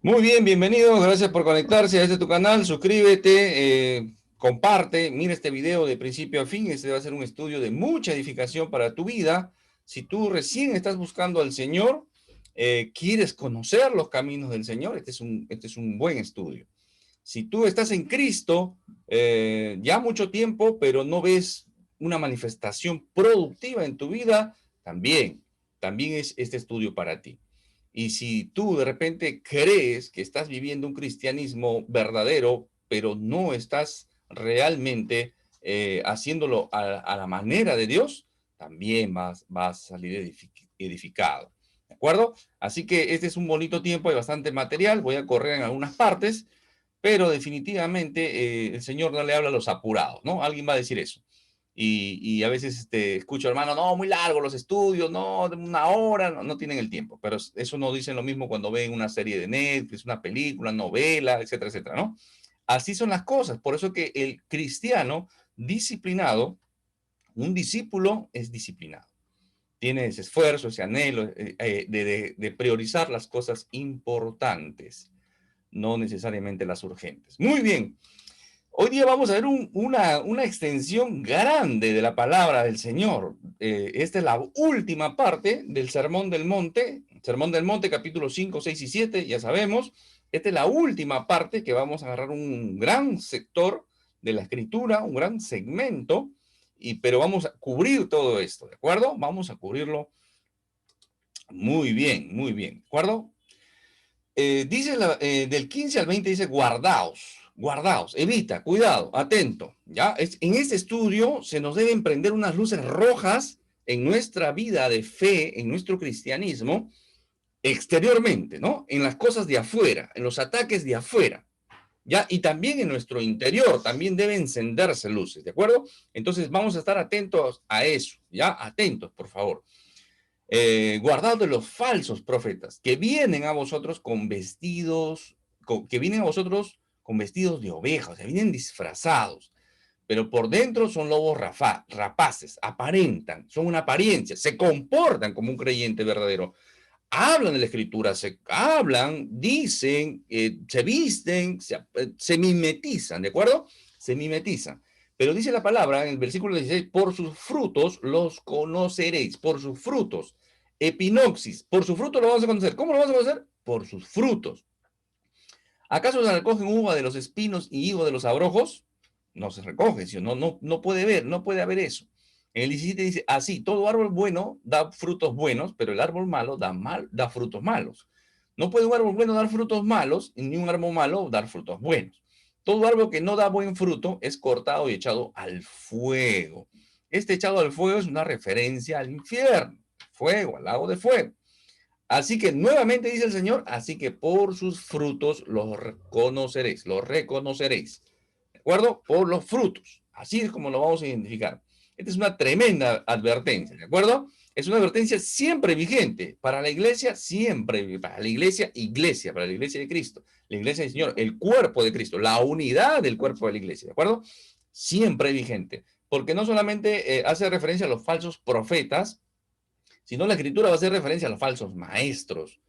Muy bien, bienvenido. Gracias por conectarse a este tu canal. Suscríbete, comparte, mira este video de principio a fin. Este va a ser un estudio de mucha edificación para tu vida. Si tú recién estás buscando al Señor, quieres conocer los caminos del Señor, este es un buen estudio. Si tú estás en Cristo ya mucho tiempo, pero no ves una manifestación productiva en tu vida, también es este estudio para ti. Y si tú de repente crees que estás viviendo un cristianismo verdadero, pero no estás realmente haciéndolo a la manera de Dios, también vas a salir edificado. ¿De acuerdo? Así que este es un bonito tiempo, hay bastante material, voy a correr en algunas partes, pero definitivamente el Señor no le habla a los apurados, ¿no? Alguien va a decir eso. Y a veces escucho, hermano, no, muy largo los estudios, no, de una hora, no tienen el tiempo. Pero eso no dicen lo mismo cuando ven una serie de Netflix, una película, novela, etcétera, etcétera, ¿no? Así son las cosas. Por eso que el cristiano disciplinado, un discípulo es disciplinado. Tiene ese esfuerzo, ese anhelo de priorizar las cosas importantes, no necesariamente las urgentes. Muy bien. Hoy día vamos a ver una extensión grande de la palabra del Señor. Esta es la última parte del Sermón del Monte, capítulo 5, 6 y 7, ya sabemos. Esta es la última parte que vamos a agarrar un gran sector de la escritura, un gran segmento, pero vamos a cubrir todo esto, ¿de acuerdo? Vamos a cubrirlo muy bien, ¿de acuerdo? Dice del 15 al 20 dice guardaos, evita, cuidado, atento. ¿Ya? En este estudio se nos deben prender unas luces rojas en nuestra vida de fe, en nuestro cristianismo, exteriormente, ¿no? En las cosas de afuera, en los ataques de afuera, ¿ya? Y también en nuestro interior, también deben encenderse luces, ¿de acuerdo? Entonces vamos a estar atentos a eso, ¿ya? Atentos, por favor. Guardad de los falsos profetas que vienen a vosotros con vestidos, que vienen a vosotros con vestidos de ovejas, o sea, vienen disfrazados, pero por dentro son lobos rapaces, aparentan, son una apariencia, se comportan como un creyente verdadero, hablan de la escritura, dicen, se visten, se mimetizan, ¿de acuerdo? Se mimetizan. Pero dice la palabra en el versículo 16, por sus frutos los conoceréis, por sus frutos. Epinoxis, por su fruto lo vamos a conocer. ¿Cómo lo vamos a conocer? Por sus frutos. ¿Acaso se recogen uva de los espinos y higo de los abrojos? No se recoge, ¿sí? No puede ver, no puede haber eso. En el 17 dice, así, todo árbol bueno da frutos buenos, pero el árbol malo da frutos malos. No puede un árbol bueno dar frutos malos, ni un árbol malo dar frutos buenos. Todo árbol que no da buen fruto es cortado y echado al fuego. Este echado al fuego es una referencia al infierno, fuego, al lago de fuego. Así que nuevamente dice el Señor, así que por sus frutos los reconoceréis, los reconoceréis. ¿De acuerdo? Por los frutos. Así es como lo vamos a identificar. Esta es una tremenda advertencia, ¿de acuerdo? Es una advertencia siempre vigente para la iglesia, siempre, para la iglesia, para la iglesia de Cristo, la iglesia del Señor, el cuerpo de Cristo, la unidad del cuerpo de la iglesia, ¿de acuerdo? Siempre vigente, porque no solamente hace referencia a los falsos profetas, sino la escritura va a hacer referencia a los falsos maestros,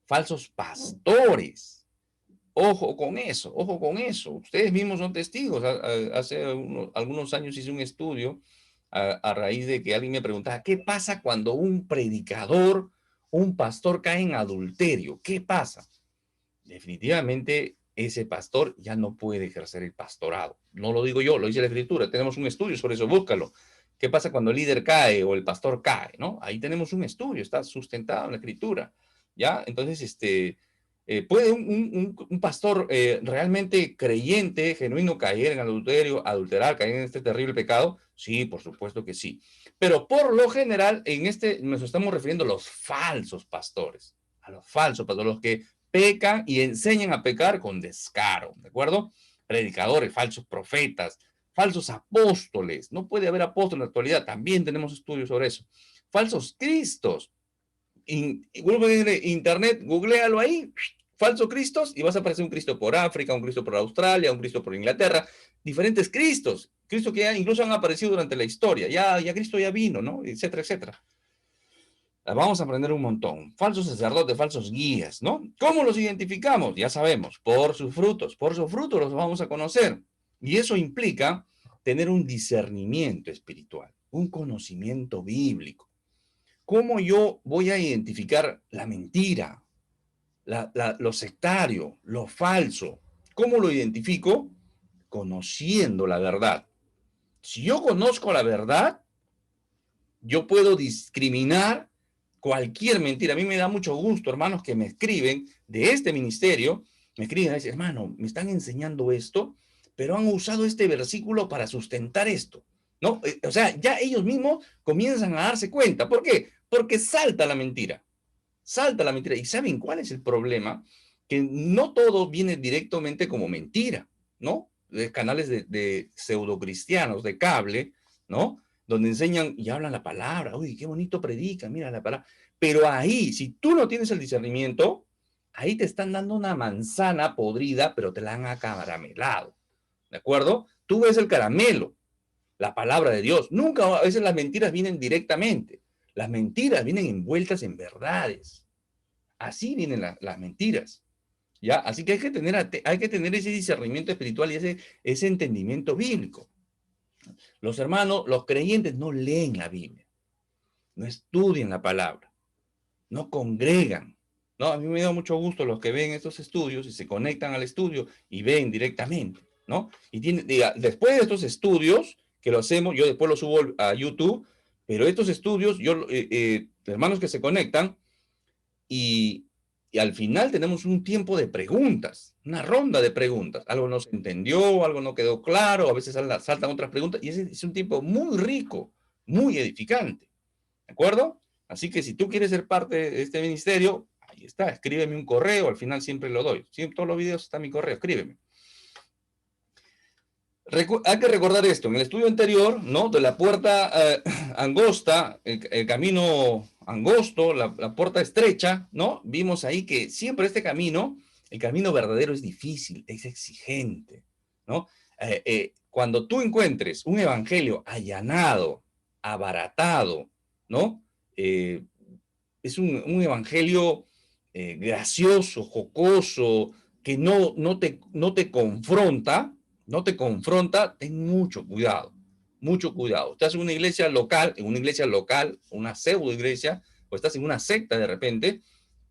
falsos pastores. Ojo con eso, ojo con eso. Ustedes mismos son testigos. Hace algunos años hice un estudio a raíz de que alguien me preguntaba, ¿qué pasa cuando un predicador, un pastor cae en adulterio? ¿Qué pasa? Definitivamente ese pastor ya no puede ejercer el pastorado. No lo digo yo, lo dice la escritura. Tenemos un estudio sobre eso, búscalo. ¿Qué pasa cuando el líder cae o el pastor cae? ¿No? Ahí tenemos un estudio, está sustentado en la escritura. ¿Ya? Entonces, ¿puede un pastor realmente creyente, genuino, caer en adulterio, adulterar, caer en este terrible pecado? Sí, por supuesto que sí. Pero por lo general, nos estamos refiriendo a los falsos pastores, a los falsos pastores, los que pecan y enseñan a pecar con descaro, ¿de acuerdo? Predicadores, falsos profetas, falsos apóstoles. No puede haber apóstoles en la actualidad, también tenemos estudios sobre eso. Falsos cristos. Vuelvo a internet, googlealo ahí, falsos cristos, y vas a aparecer un Cristo por África, un Cristo por Australia, un Cristo por Inglaterra, diferentes Cristos, Cristo que ya incluso han aparecido durante la historia, ya Cristo ya vino, ¿no? Etcétera, etcétera. Vamos a aprender un montón. Falsos sacerdotes, falsos guías, ¿no? ¿Cómo los identificamos? Ya sabemos, por sus frutos. Por sus frutos los vamos a conocer. Y eso implica tener un discernimiento espiritual, un conocimiento bíblico. ¿Cómo yo voy a identificar la mentira, lo sectario, lo falso? ¿Cómo lo identifico? Conociendo la verdad. Si yo conozco la verdad, yo puedo discriminar cualquier mentira. A mí me da mucho gusto, hermanos, que me escriben de este ministerio, me escriben y dicen, hermano, me están enseñando esto, pero han usado este versículo para sustentar esto, ¿no? O sea, ya ellos mismos comienzan a darse cuenta. ¿Por qué? Porque salta la mentira. Salta la mentira. ¿Y saben cuál es el problema? Que no todo viene directamente como mentira, ¿no? De canales de pseudocristianos, de cable, ¿no? Donde enseñan y hablan la palabra. Uy, qué bonito predica, mira la palabra. Pero ahí, si tú no tienes el discernimiento, ahí te están dando una manzana podrida, pero te la han acaramelado, ¿de acuerdo? Tú ves el caramelo, la palabra de Dios. Nunca, a veces las mentiras vienen directamente. Las mentiras vienen envueltas en verdades. Así vienen las mentiras, ¿ya? Así que hay que tener ese discernimiento espiritual y ese entendimiento bíblico. Los hermanos, los creyentes no leen la Biblia, no estudian la palabra, no congregan, ¿no? A mí me da mucho gusto los que ven estos estudios y se conectan al estudio y ven directamente, ¿no? Y después de estos estudios que lo hacemos, yo después lo subo a YouTube, pero estos estudios, hermanos que se conectan, y, y al final tenemos un tiempo de preguntas, una ronda de preguntas. Algo no se entendió, algo no quedó claro, a veces saltan otras preguntas, y ese es un tiempo muy rico, muy edificante. ¿De acuerdo? Así que si tú quieres ser parte de este ministerio, ahí está, escríbeme un correo, al final siempre lo doy. Siempre, todos los videos está mi correo, escríbeme. Hay que recordar esto, en el estudio anterior, ¿no? De la puerta angosta, el camino angosto, la puerta estrecha, ¿no? Vimos ahí que siempre este camino, el camino verdadero es difícil, es exigente, ¿no? Cuando tú encuentres un evangelio allanado, abaratado, ¿no? Es un evangelio gracioso, jocoso, que no te confronta, no te confronta, ten mucho cuidado, mucho cuidado. Estás en una iglesia local, una pseudo iglesia, o estás en una secta de repente,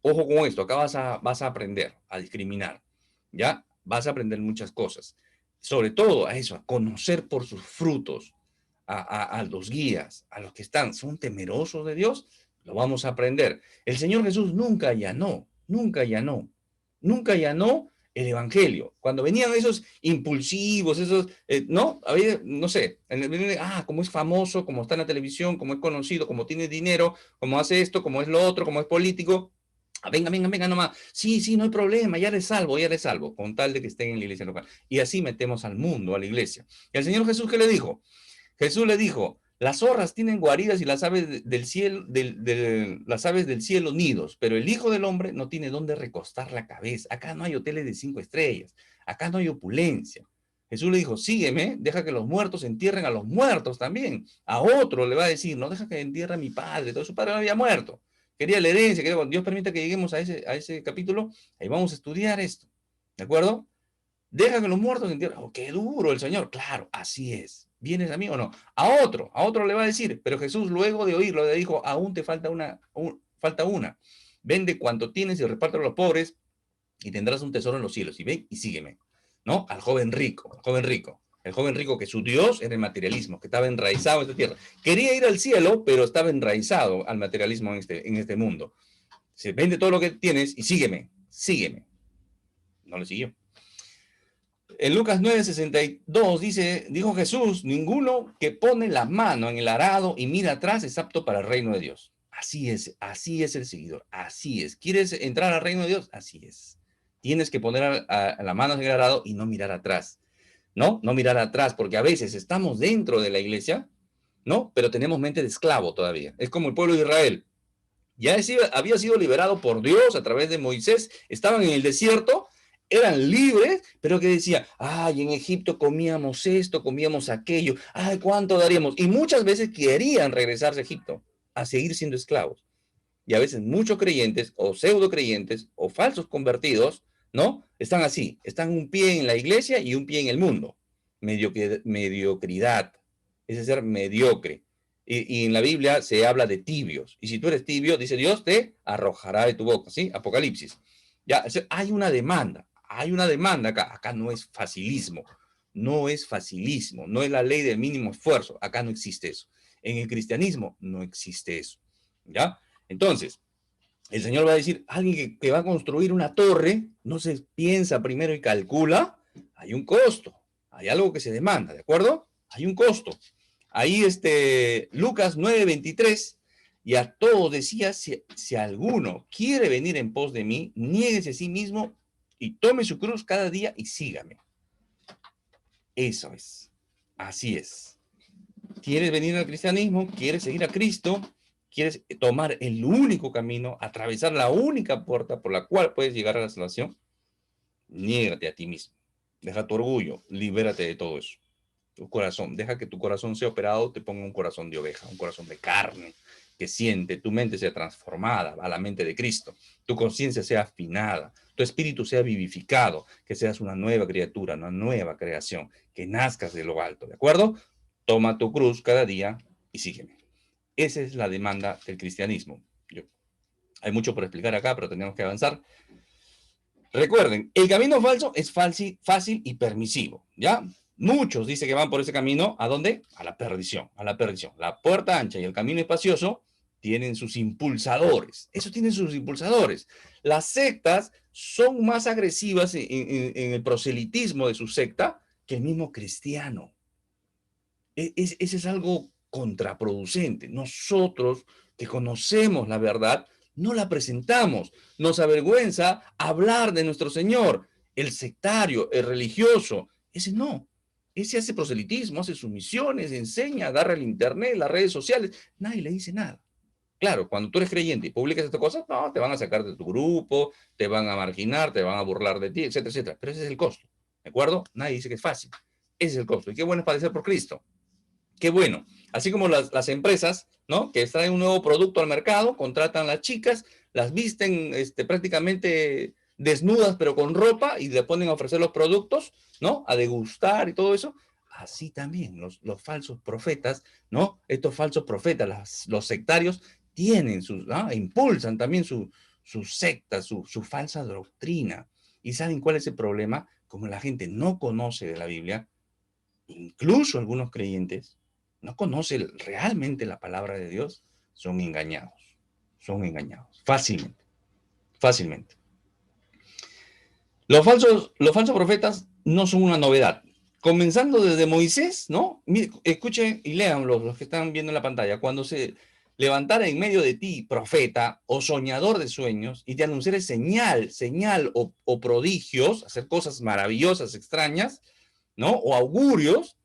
ojo con esto, acá vas a aprender a discriminar, ¿ya? Vas a aprender muchas cosas. Sobre todo a eso, a conocer por sus frutos a los guías, a los que son temerosos de Dios, lo vamos a aprender. El Señor Jesús nunca allanó, nunca allanó, nunca allanó el evangelio. Cuando venían esos impulsivos, esos, ¿no? Había, no sé, como es famoso, como está en la televisión, como es conocido, como tiene dinero, como hace esto, como es lo otro, como es político. Venga, venga, venga nomás. Sí, sí, no hay problema, ya le salvo, con tal de que estén en la iglesia local. Y así metemos al mundo, a la iglesia. Y el Señor Jesús, ¿qué le dijo? Jesús le dijo, las zorras tienen guaridas y las aves del cielo, las aves del cielo nidos, pero el Hijo del Hombre no tiene dónde recostar la cabeza. Acá no hay hoteles de 5 estrellas, acá no hay opulencia. Jesús le dijo, sígueme, deja que los muertos entierren a los muertos también. A otro le va a decir, no, deja que entierre a mi padre, todo su padre no había muerto. Quería la herencia, Dios permita que lleguemos a ese capítulo, ahí vamos a estudiar esto, ¿de acuerdo? Deja que los muertos entierren. Oh, qué duro el Señor. Claro, así es. ¿Vienes a mí o no? A otro le va a decir, pero Jesús luego de oírlo le dijo, aún te falta falta una. Vende cuanto tienes y repártelo a los pobres y tendrás un tesoro en los cielos. Y ven y sígueme, ¿no? Al joven rico, el joven rico. El joven rico que su Dios era el materialismo, que estaba enraizado en esta tierra. Quería ir al cielo, pero estaba enraizado al materialismo en este mundo. Se vende todo lo que tienes y sígueme, sígueme. No le siguió. En Lucas 9:62 dijo Jesús, ninguno que pone la mano en el arado y mira atrás es apto para el reino de Dios. Así es el seguidor, así es. ¿Quieres entrar al reino de Dios? Así es. Tienes que poner a la mano en el arado y no mirar atrás, ¿no? No mirar atrás, porque a veces estamos dentro de la iglesia, ¿no? Pero tenemos mente de esclavo todavía. Es como el pueblo de Israel. Ya había sido liberado por Dios a través de Moisés, estaban en el desierto, eran libres, pero que decía, ay, en Egipto comíamos esto, comíamos aquello, ay, ¿cuánto daríamos? Y muchas veces querían regresarse a Egipto, a seguir siendo esclavos. Y a veces muchos creyentes o pseudo creyentes o falsos convertidos, ¿no? Están así, están un pie en la iglesia y un pie en el mundo. Mediocridad, es ser mediocre. Y en la Biblia se habla de tibios. Y si tú eres tibio, dice Dios, te arrojará de tu boca, ¿sí? Apocalipsis. Ya, o sea, hay una demanda acá. Acá no es facilismo, no es facilismo, no es la ley del mínimo esfuerzo. Acá no existe eso. En el cristianismo no existe eso, ¿ya? Entonces, el Señor va a decir, alguien que va a construir una torre, no se piensa primero y calcula, hay un costo, hay algo que se demanda, ¿de acuerdo? Hay un costo. Ahí Lucas 9:23, y a todos decía, si alguno quiere venir en pos de mí, niéguese a sí mismo y tome su cruz cada día y sígame. Eso es, así es. ¿Quieres venir al cristianismo? ¿Quieres seguir a Cristo? ¿Quieres tomar el único camino, atravesar la única puerta por la cual puedes llegar a la salvación? Niégate a ti mismo. Deja tu orgullo, libérate de todo eso. Tu corazón, deja que tu corazón sea operado, te ponga un corazón de oveja, un corazón de carne, que siente, tu mente sea transformada a la mente de Cristo, tu conciencia sea afinada, tu espíritu sea vivificado, que seas una nueva criatura, una nueva creación, que nazcas de lo alto, ¿de acuerdo? Toma tu cruz cada día y sígueme. Esa es la demanda del cristianismo. Hay mucho por explicar acá, pero tenemos que avanzar. Recuerden, el camino falso es fácil y permisivo, ¿ya? Muchos dicen que van por ese camino, ¿a dónde? A la perdición, a la perdición. La puerta ancha y el camino espacioso tienen sus impulsadores. Eso tienen sus impulsadores. Las sectas son más agresivas en el proselitismo de su secta que el mismo cristiano. Ese es algo contraproducente. Nosotros que conocemos la verdad, no la presentamos. Nos avergüenza hablar de nuestro Señor. El sectario, el religioso, ese no. Ese hace proselitismo, hace sumisiones, enseña, agarra el internet, las redes sociales. Nadie le dice nada. Claro, cuando tú eres creyente y publicas estas cosas, no, te van a sacar de tu grupo, te van a marginar, te van a burlar de ti, etcétera, etcétera. Pero ese es el costo, ¿de acuerdo? Nadie dice que es fácil. Ese es el costo. Y qué bueno es padecer por Cristo. Qué bueno. Así como las empresas, ¿no? Que traen un nuevo producto al mercado, contratan a las chicas, las visten prácticamente desnudas, pero con ropa, y le ponen a ofrecer los productos, ¿no? A degustar y todo eso. Así también los falsos profetas, ¿no? Estos falsos profetas, los sectarios, tienen sus, ¿no? Impulsan también su secta, su falsa doctrina. ¿Y saben cuál es el problema? Como la gente no conoce de la Biblia, incluso algunos creyentes, no conocen realmente la palabra de Dios, son engañados fácilmente, fácilmente. Los falsos profetas no son una novedad. Comenzando desde Moisés, ¿no? Mire, escuchen y lean los que están viendo en la pantalla. Cuando se levantara en medio de ti profeta o soñador de sueños y te anunciara señal o prodigios, hacer cosas maravillosas, extrañas, ¿no? O augurios,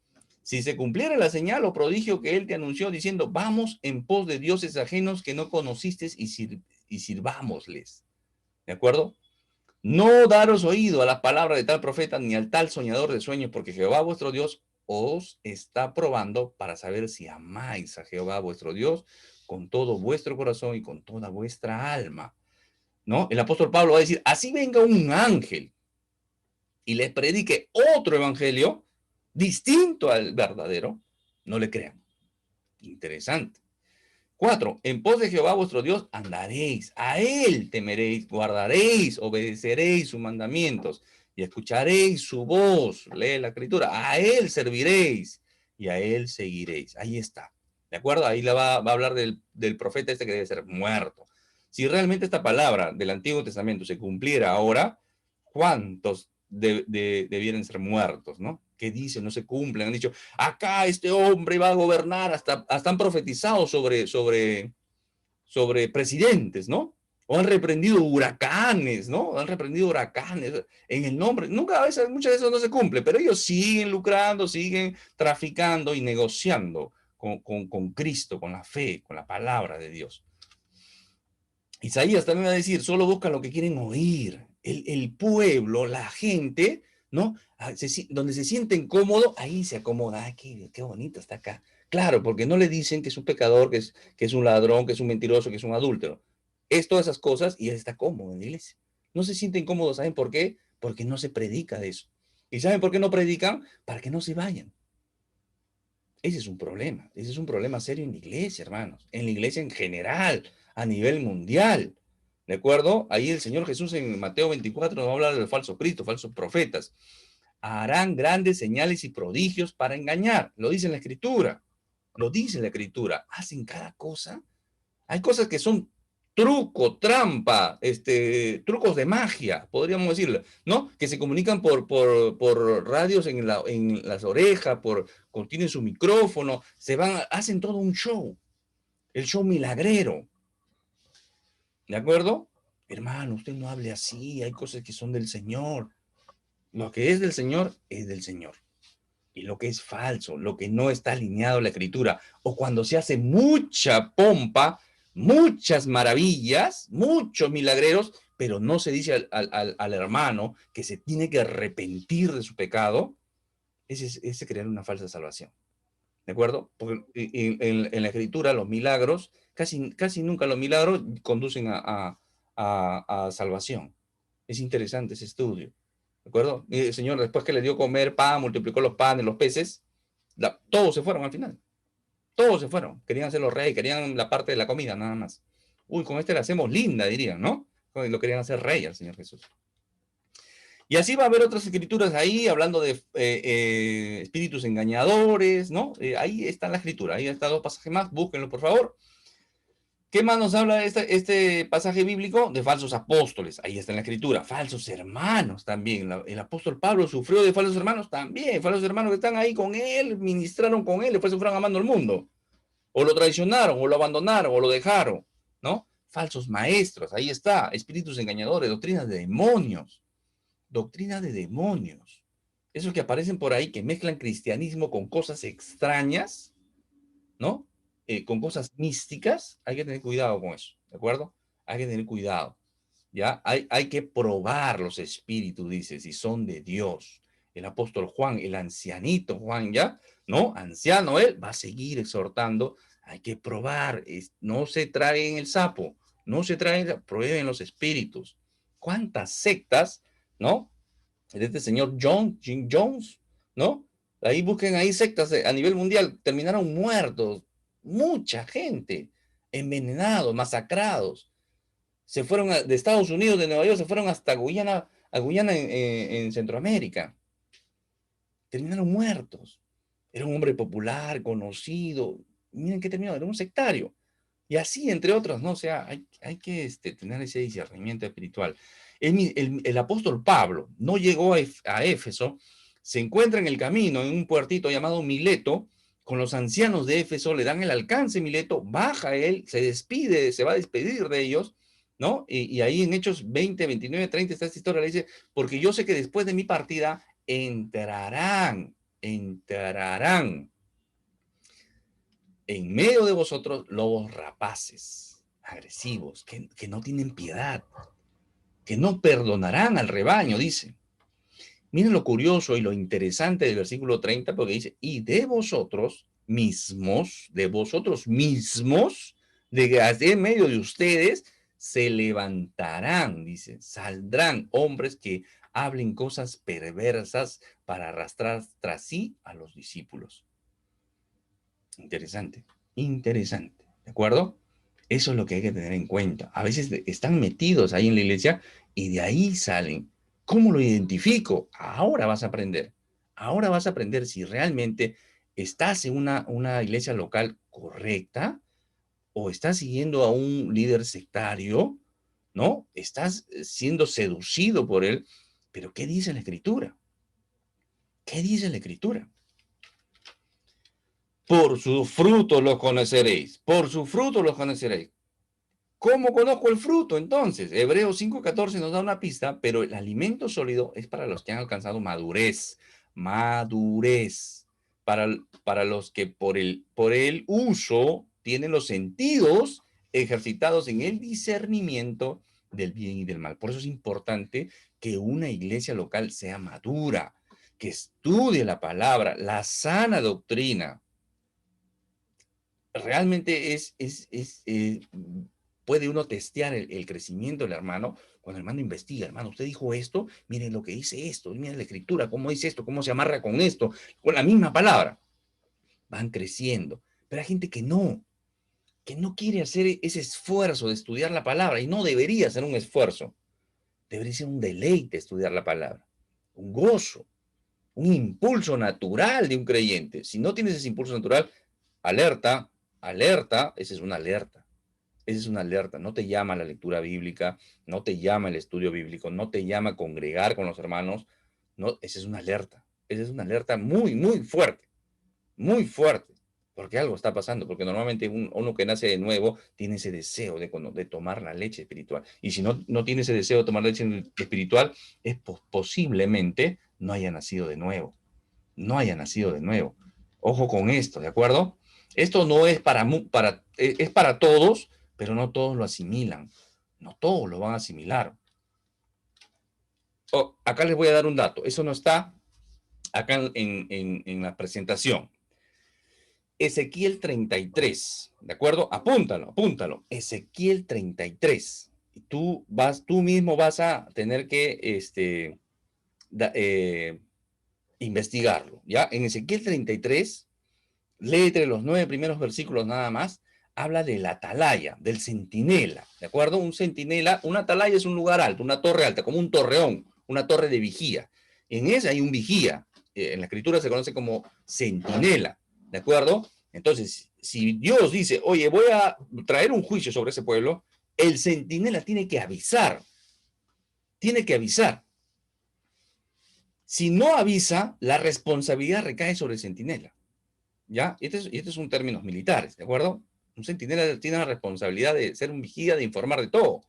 si se cumpliera la señal o prodigio que él te anunció diciendo, vamos en pos de dioses ajenos que no conociste y sirvámosles. ¿De acuerdo? No daros oído a las palabras de tal profeta ni al tal soñador de sueños, porque Jehová vuestro Dios os está probando para saber si amáis a Jehová vuestro Dios con todo vuestro corazón y con toda vuestra alma. ¿No? El apóstol Pablo va a decir, así venga un ángel y les predique otro evangelio distinto al verdadero, no le crean. Interesante. 4. En pos de Jehová vuestro Dios andaréis, a él temeréis, guardaréis, obedeceréis sus mandamientos y escucharéis su voz. Lee la escritura. A él serviréis y a él seguiréis. Ahí está. ¿De acuerdo? Ahí va a hablar del profeta que debe ser muerto. Si realmente esta palabra del Antiguo Testamento se cumpliera ahora, ¿cuántos debieran ser muertos, no? ¿Qué dicen? No se cumplen. Han dicho, acá este hombre va a gobernar, hasta han profetizado sobre presidentes, ¿no? O han reprendido huracanes, ¿no? Han reprendido huracanes en el nombre. Nunca, a veces, muchas veces no se cumple, pero ellos siguen lucrando, siguen traficando y negociando con Cristo, con la fe, con la palabra de Dios. Isaías también va a decir, solo buscan lo que quieren oír. El pueblo, la gente, ¿no? Donde se sienten cómodos, ahí se acomoda. Ay, qué bonito está acá. Claro, porque no le dicen que es un pecador, que es un ladrón, que es un mentiroso, que es un adúltero. Es todas esas cosas y él está cómodo en la iglesia. No se siente incómodo, ¿saben por qué? Porque no se predica de eso. ¿Y saben por qué no predican? Para que no se vayan. Ese es un problema. Ese es un problema serio en la iglesia, hermanos. En la iglesia en general, a nivel mundial. ¿De acuerdo? Ahí el Señor Jesús en Mateo 24 nos va a hablar de falsos cristos, falsos profetas. Harán grandes señales y prodigios para engañar. Lo dice en la Escritura. Lo dice la Escritura. Hacen cada cosa. Hay cosas que son truco, trampa, trucos de magia, podríamos decirlo, ¿no? Que se comunican por radios en las orejas, tienen su micrófono, hacen todo un show, el show milagrero, ¿de acuerdo? Hermano, usted no hable así, hay cosas que son del Señor. Lo que es del Señor es del Señor. Y lo que es falso, lo que no está alineado a la Escritura, o cuando se hace mucha pompa, muchas maravillas, muchos milagreros, pero no se dice al hermano que se tiene que arrepentir de su pecado, ese es crear una falsa salvación. ¿De acuerdo? Porque en la Escritura los milagros, casi nunca los milagros conducen a salvación. Es interesante ese estudio. ¿De acuerdo? Y el Señor, después que le dio comer pan, multiplicó los panes, los peces, todos se fueron al final. Todos se fueron. Querían ser los reyes, querían la parte de la comida, nada más. Uy, con este la hacemos linda, dirían, ¿no? Lo querían hacer rey al Señor Jesús. Y así va a haber otras escrituras ahí, hablando de espíritus engañadores, ¿no? Ahí está la escritura, ahí están dos pasajes más, búsquenlo por favor. ¿Qué más nos habla este pasaje bíblico? De falsos apóstoles. Ahí está en la escritura. Falsos hermanos también. El apóstol Pablo sufrió de falsos hermanos también. Falsos hermanos que están ahí con él, ministraron con él, después se fueron amando al mundo. O lo traicionaron, o lo abandonaron, o lo dejaron, ¿no? Falsos maestros. Ahí está. Espíritus engañadores, doctrinas de demonios. Doctrina de demonios. Esos que aparecen por ahí, que mezclan cristianismo con cosas extrañas, ¿no? Con cosas místicas, hay que tener cuidado con eso, ¿de acuerdo? Hay que tener cuidado, ¿ya? Hay que probar los espíritus, dice, si son de Dios. El apóstol Juan, el ancianito Juan, ¿ya? ¿No? Anciano él, va a seguir exhortando, hay que probar, no se traguen el sapo, no se traguen, prueben los espíritus. ¿Cuántas sectas, ¿no? De este señor Jim Jones, ¿no? Ahí busquen ahí sectas a nivel mundial, terminaron muertos, mucha gente, envenenados, masacrados. Se fueron de Estados Unidos, de Nueva York, se fueron hasta Guyana, a Guyana en Centroamérica. Terminaron muertos. Era un hombre popular, conocido. Miren qué terminó, era un sectario. Y así, entre otros, ¿no? O sea, hay que tener ese discernimiento espiritual. El apóstol Pablo no llegó a Éfeso, se encuentra en el camino, en un puertito llamado Mileto, con los ancianos de Éfeso, le dan el alcance Mileto, baja él, se despide, se va a despedir de ellos, ¿no? Y ahí en Hechos 20, 29, 30 está esta historia, le dice, porque yo sé que después de mi partida entrarán en medio de vosotros lobos rapaces, agresivos, que no tienen piedad, que no perdonarán al rebaño, dice. Miren lo curioso y lo interesante del versículo 30, porque dice, y de vosotros mismos, de en medio de ustedes, se levantarán, dice, saldrán hombres que hablen cosas perversas para arrastrar tras sí a los discípulos. Interesante, interesante, ¿de acuerdo? Eso es lo que hay que tener en cuenta. A veces están metidos ahí en la iglesia y de ahí salen. ¿Cómo lo identifico? Ahora vas a aprender. Ahora vas a aprender si realmente estás en una iglesia local correcta o estás siguiendo a un líder sectario, ¿no? Estás siendo seducido por él. Pero ¿qué dice la Escritura? ¿Qué dice la Escritura? Por sus frutos los conoceréis. Por sus frutos los conoceréis. ¿Cómo conozco el fruto? Entonces, Hebreos 5:14 nos da una pista, pero el alimento sólido es para los que han alcanzado madurez. Madurez. Para los que por el uso tienen los sentidos ejercitados en el discernimiento del bien y del mal. Por eso es importante que una iglesia local sea madura, que estudie la palabra, la sana doctrina. Realmente puede uno testear el crecimiento del hermano cuando el hermano investiga. Hermano, usted dijo esto, miren lo que dice esto, miren la escritura, cómo dice esto, cómo se amarra con esto, con la misma palabra. Van creciendo. Pero hay gente que no quiere hacer ese esfuerzo de estudiar la palabra, y no debería ser un esfuerzo. Debería ser un deleite estudiar la palabra, un gozo, un impulso natural de un creyente. Si no tienes ese impulso natural, alerta, alerta, esa es una alerta. Esa es una alerta. No te llama la lectura bíblica, no te llama el estudio bíblico, no te llama a congregar con los hermanos. No, esa es una alerta. Esa es una alerta muy, muy fuerte, porque algo está pasando, porque normalmente uno que nace de nuevo tiene ese deseo de tomar la leche espiritual. Y si no tiene ese deseo de tomar leche espiritual, es posiblemente no haya nacido de nuevo. No haya nacido de nuevo. Ojo con esto, ¿de acuerdo? Esto no es es para todos, pero no todos lo asimilan. No todos lo van a asimilar. Oh, acá les voy a dar un dato. Eso no está acá en la presentación. Ezequiel 33, ¿de acuerdo? Apúntalo, apúntalo. Ezequiel 33. Y tú mismo vas a tener que investigarlo, ¿ya? En Ezequiel 33, léete los 9 primeros versículos nada más, habla del atalaya, del centinela, ¿de acuerdo? Un centinela, una atalaya es un lugar alto, una torre alta, como un torreón, una torre de vigía. En esa hay un vigía, en la escritura se conoce como centinela, ¿de acuerdo? Entonces, si Dios dice, oye, voy a traer un juicio sobre ese pueblo, el centinela tiene que avisar, tiene que avisar. Si no avisa, la responsabilidad recae sobre el centinela, ¿ya? Este es un términos militares, ¿de acuerdo? Un centinela tiene la responsabilidad de ser un vigía, de informar de todo.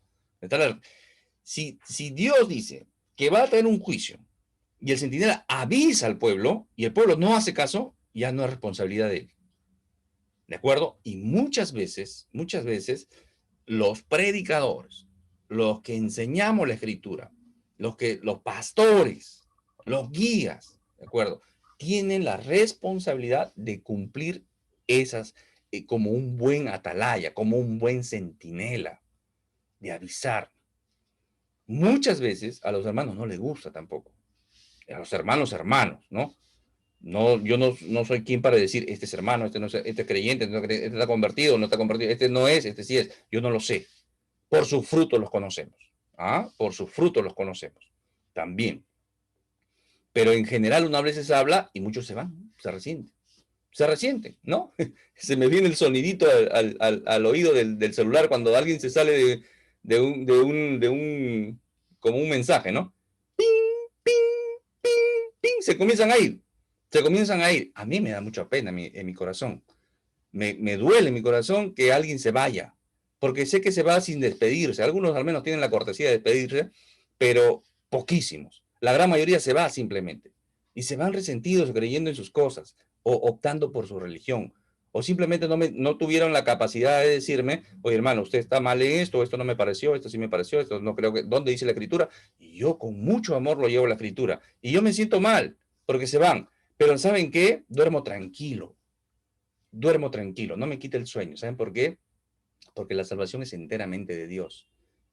Si Dios dice que va a traer un juicio y el centinela avisa al pueblo y el pueblo no hace caso, ya no es responsabilidad de él. ¿De acuerdo? Y muchas veces, los predicadores, los que enseñamos la escritura, los pastores, los guías, ¿de acuerdo? Tienen la responsabilidad de cumplir esas como un buen atalaya, como un buen centinela, de avisar. Muchas veces a los hermanos no les gusta tampoco. A los hermanos, ¿no? No, yo no soy quien para decir, este es hermano, este no es, este es creyente, este está convertido, no está convertido, este no es, este sí es. Yo no lo sé. Por sus frutos los conocemos. ¿Ah? Por sus frutos los conocemos. También. Pero en general una vez se habla y muchos se van, se resienten. Se resienten, ¿no? Se me viene el sonidito al oído del celular cuando alguien se sale como un mensaje, ¿no? Ping, ping, ping, ping, se comienzan a ir. Se comienzan a ir. A mí me da mucha pena en mi corazón. Me duele en mi corazón que alguien se vaya, porque sé que se va sin despedirse. Algunos al menos tienen la cortesía de despedirse, pero poquísimos. La gran mayoría se va simplemente. Y se van resentidos creyendo en sus cosas o optando por su religión. O simplemente no tuvieron la capacidad de decirme, oye hermano, usted está mal en esto no me pareció, esto sí me pareció, esto no creo que, ¿dónde dice la escritura? Y yo con mucho amor lo llevo a la escritura. Y yo me siento mal porque se van. Pero ¿saben qué? Duermo tranquilo, no me quita el sueño. ¿Saben por qué? Porque la salvación es enteramente de Dios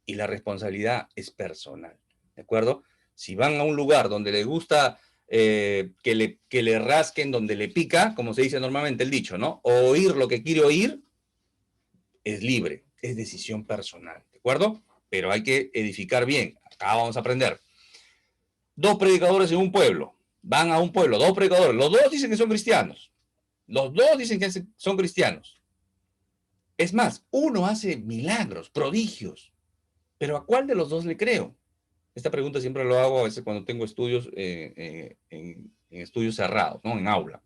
y la responsabilidad es personal. ¿De acuerdo? Si van a un lugar donde les gusta que le rasquen donde le pica, como se dice normalmente el dicho, ¿no? O oír lo que quiere oír, es libre, es decisión personal. ¿De acuerdo? Pero hay que edificar bien. Acá vamos a aprender. Dos predicadores en un pueblo. Van a un pueblo, dos predicadores. Los dos dicen que son cristianos. Los dos dicen que son cristianos. Es más, uno hace milagros, prodigios, pero ¿a cuál de los dos le creo? Esta pregunta siempre lo hago a veces cuando tengo estudios en estudios cerrados, ¿no? En aula.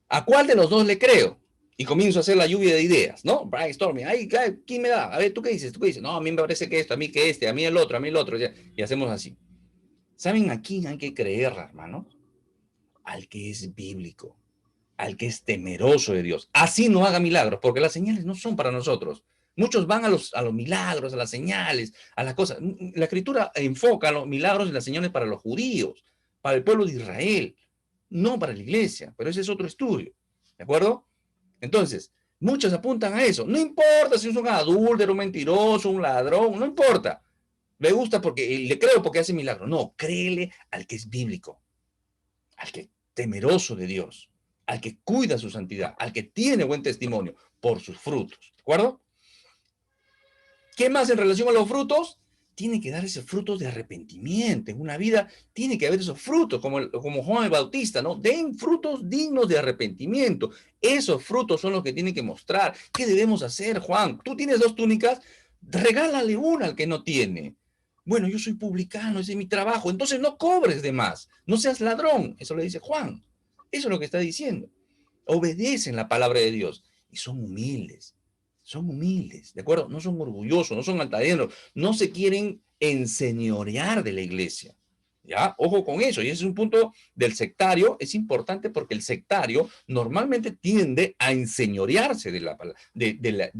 ¿A cuál de los dos le creo? Y comienzo a hacer la lluvia de ideas, ¿no? Brainstorming. Ay, ¿quién me da? A ver, ¿tú qué dices? ¿Tú qué dices? No, a mí me parece que esto, a mí que este, a mí el otro, a mí el otro. Y hacemos así. ¿Saben a quién hay que creer, hermanos? Al que es bíblico, al que es temeroso de Dios. Así no haga milagros, porque las señales no son para nosotros. Muchos van a los milagros, a las señales, a las cosas. La escritura enfoca los milagros y las señales para los judíos, para el pueblo de Israel, no para la iglesia, pero ese es otro estudio. ¿De acuerdo? Entonces, Muchos apuntan a eso. No importa si es un adúltero, un mentiroso, un ladrón, no importa. Me gusta porque le creo porque hace milagro. No, créele al que es bíblico, al que es temeroso de Dios, al que cuida su santidad, al que tiene buen testimonio por sus frutos. ¿De acuerdo? ¿Qué más en relación a los frutos? Tiene que dar esos frutos de arrepentimiento. En una vida tiene que haber esos frutos, como Juan el Bautista, ¿no? Den frutos dignos de arrepentimiento. Esos frutos son los que tienen que mostrar. ¿Qué debemos hacer, Juan? Tú tienes 2 túnicas, regálale una al que no tiene. Bueno, yo soy publicano, ese es mi trabajo, entonces no cobres de más, no seas ladrón. Eso le dice Juan. Eso es lo que está diciendo. Obedecen la palabra de Dios y son humildes, ¿de acuerdo? No son orgullosos, no son altaneros, no se quieren enseñorear de la iglesia, ¿ya? Ojo con eso, y ese es un punto del sectario, es importante porque el sectario normalmente tiende a enseñorearse de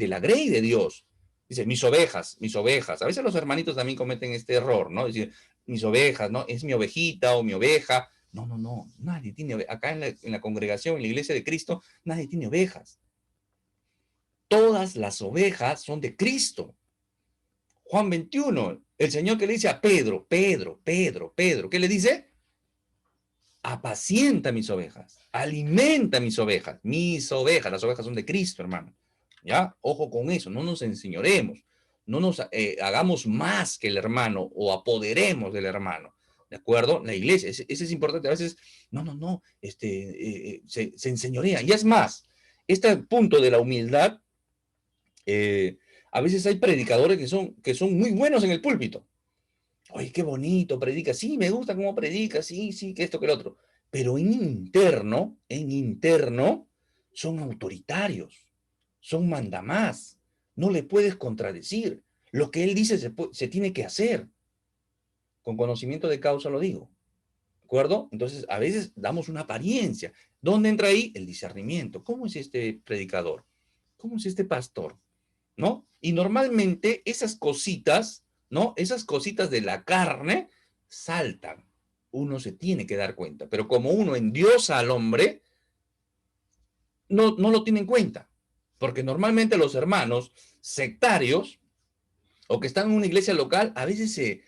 la grey de Dios. Dice, mis ovejas, mis ovejas. A veces los hermanitos también cometen este error, ¿no? Decir, mis ovejas, ¿no? Es mi ovejita o mi oveja. No, no, no, nadie tiene, acá en la congregación, en la iglesia de Cristo, nadie tiene ovejas. Todas las ovejas son de Cristo. Juan 21, el Señor que le dice a Pedro, ¿qué le dice? Apacienta mis ovejas, alimenta mis ovejas, las ovejas son de Cristo, hermano. ¿Ya? Ojo con eso, no nos enseñoremos, no nos hagamos más que el hermano o apoderemos del hermano. ¿De acuerdo? La iglesia, ese es importante. A veces, no, se enseñorea. Y es más, este punto de la humildad, a veces hay predicadores que son muy buenos en el púlpito. Oye, qué bonito predica. Sí, me gusta cómo predica. Sí, sí, que esto, que el otro. Pero en interno, son autoritarios. Son mandamás. No le puedes contradecir. Lo que él dice se tiene que hacer. Con conocimiento de causa lo digo. ¿De acuerdo? Entonces, a veces damos una apariencia. ¿Dónde entra ahí? El discernimiento. ¿Cómo es este predicador? ¿Cómo es este pastor? ¿No? Y normalmente esas cositas, ¿no? Esas cositas de la carne saltan. Uno se tiene que dar cuenta. Pero como uno endiosa al hombre, no lo tiene en cuenta. Porque normalmente los hermanos sectarios o que están en una iglesia local, a veces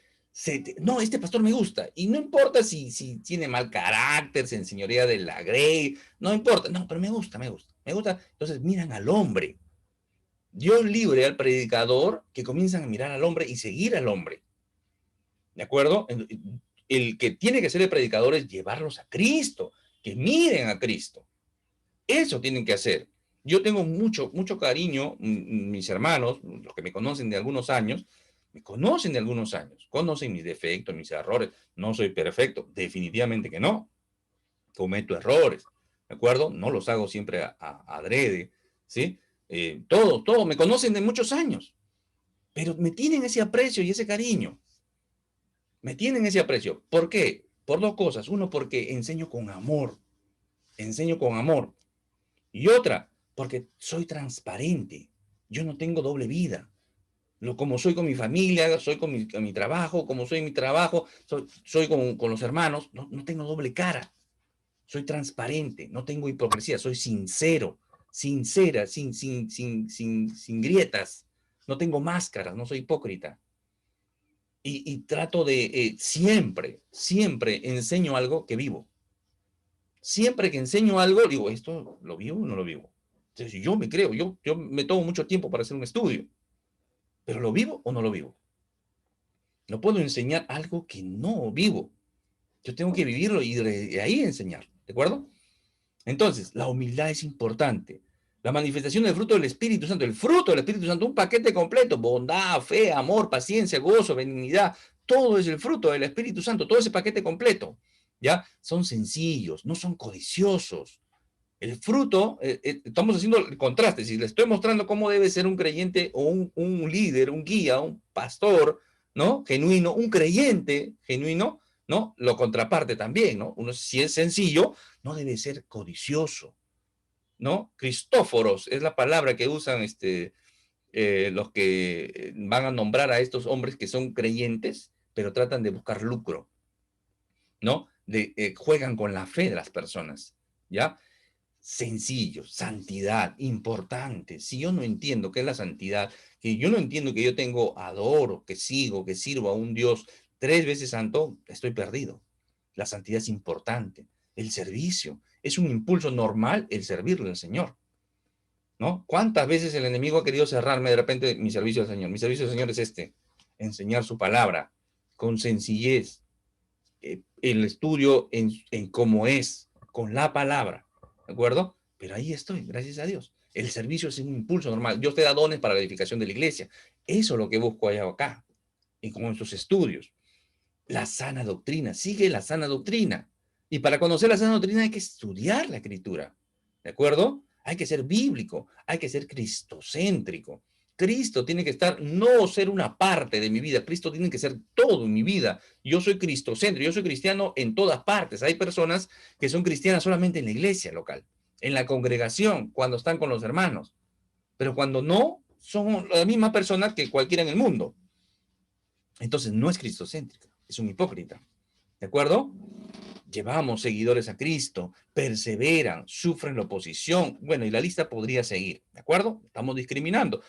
no, este pastor me gusta. Y no importa si tiene mal carácter, se enseñorea de la grey, no importa. No, pero me gusta. Entonces miran al hombre. Dios libre al predicador que comienzan a mirar al hombre y seguir al hombre. ¿De acuerdo? El que tiene que ser el predicador es llevarlos a Cristo, que miren a Cristo. Eso tienen que hacer. Yo tengo mucho cariño, mis hermanos, los que me conocen de algunos años, conocen mis defectos, mis errores. No soy perfecto, definitivamente que no. Cometo errores, ¿de acuerdo? No los hago siempre adrede, ¿sí? Todos me conocen de muchos años, pero me tienen ese aprecio y ese cariño. Me tienen ese aprecio. ¿Por qué? Por 2 cosas. Uno, porque enseño con amor. Enseño con amor. Y otra, porque soy transparente. Yo no tengo doble vida. Como soy con mi familia, soy con mi trabajo, como soy en mi trabajo, soy con los hermanos, no tengo doble cara. Soy transparente, no tengo hipocresía, soy sincero, sincera, sin grietas. No tengo máscaras, no soy hipócrita. Y trato de siempre enseño algo que vivo. Siempre que enseño algo, digo, ¿esto lo vivo o no lo vivo? Entonces, yo me creo, yo me tomo mucho tiempo para hacer un estudio, pero ¿lo vivo o no lo vivo? No puedo enseñar algo que no vivo. Yo tengo que vivirlo y de ahí enseñar, ¿de acuerdo? Entonces, la humildad es importante. La manifestación del fruto del Espíritu Santo, el fruto del Espíritu Santo, un paquete completo, bondad, fe, amor, paciencia, gozo, benignidad, todo es el fruto del Espíritu Santo, todo ese paquete completo, ¿ya? Son sencillos, no son codiciosos. El fruto, estamos haciendo el contraste, si le estoy mostrando cómo debe ser un creyente o un líder, un guía, un pastor, ¿no? Genuino, un creyente genuino, ¿no? Lo contraparte también, ¿no? Uno, si es sencillo, no debe ser codicioso, ¿no? Cristóforos es la palabra que usan los que van a nombrar a estos hombres que son creyentes, pero tratan de buscar lucro, ¿no? Juegan con la fe de las personas, ¿ya? Sencillo, santidad, importante. Si yo no entiendo qué es la santidad, que yo no entiendo que yo tengo, adoro, que sigo, que sirvo a un Dios 3 veces santo, estoy perdido. La santidad es importante. El servicio es un impulso normal el servirle al Señor, ¿no? ¿Cuántas veces el enemigo ha querido cerrarme de repente mi servicio al Señor? Mi servicio al Señor es este, enseñar su palabra con sencillez, el estudio en cómo es, con la palabra, ¿de acuerdo? Pero ahí estoy, gracias a Dios. El servicio es un impulso normal. Dios te da dones para la edificación de la iglesia. Eso es lo que busco allá acá, y con estos estudios. La sana doctrina, sigue la sana doctrina. Y para conocer la sana doctrina hay que estudiar la escritura, ¿de acuerdo? Hay que ser bíblico, hay que ser cristocéntrico. Cristo tiene que estar, no ser una parte de mi vida, Cristo tiene que ser todo en mi vida. Yo soy cristocéntrico, yo soy cristiano en todas partes. Hay personas que son cristianas solamente en la iglesia local, en la congregación, cuando están con los hermanos, pero cuando no, son la misma persona que cualquiera en el mundo. Entonces no es cristocéntrica, es un hipócrita, ¿de acuerdo? Llevamos seguidores a Cristo, perseveran, sufren la oposición. Bueno, y la lista podría seguir, ¿de acuerdo? Estamos discriminando.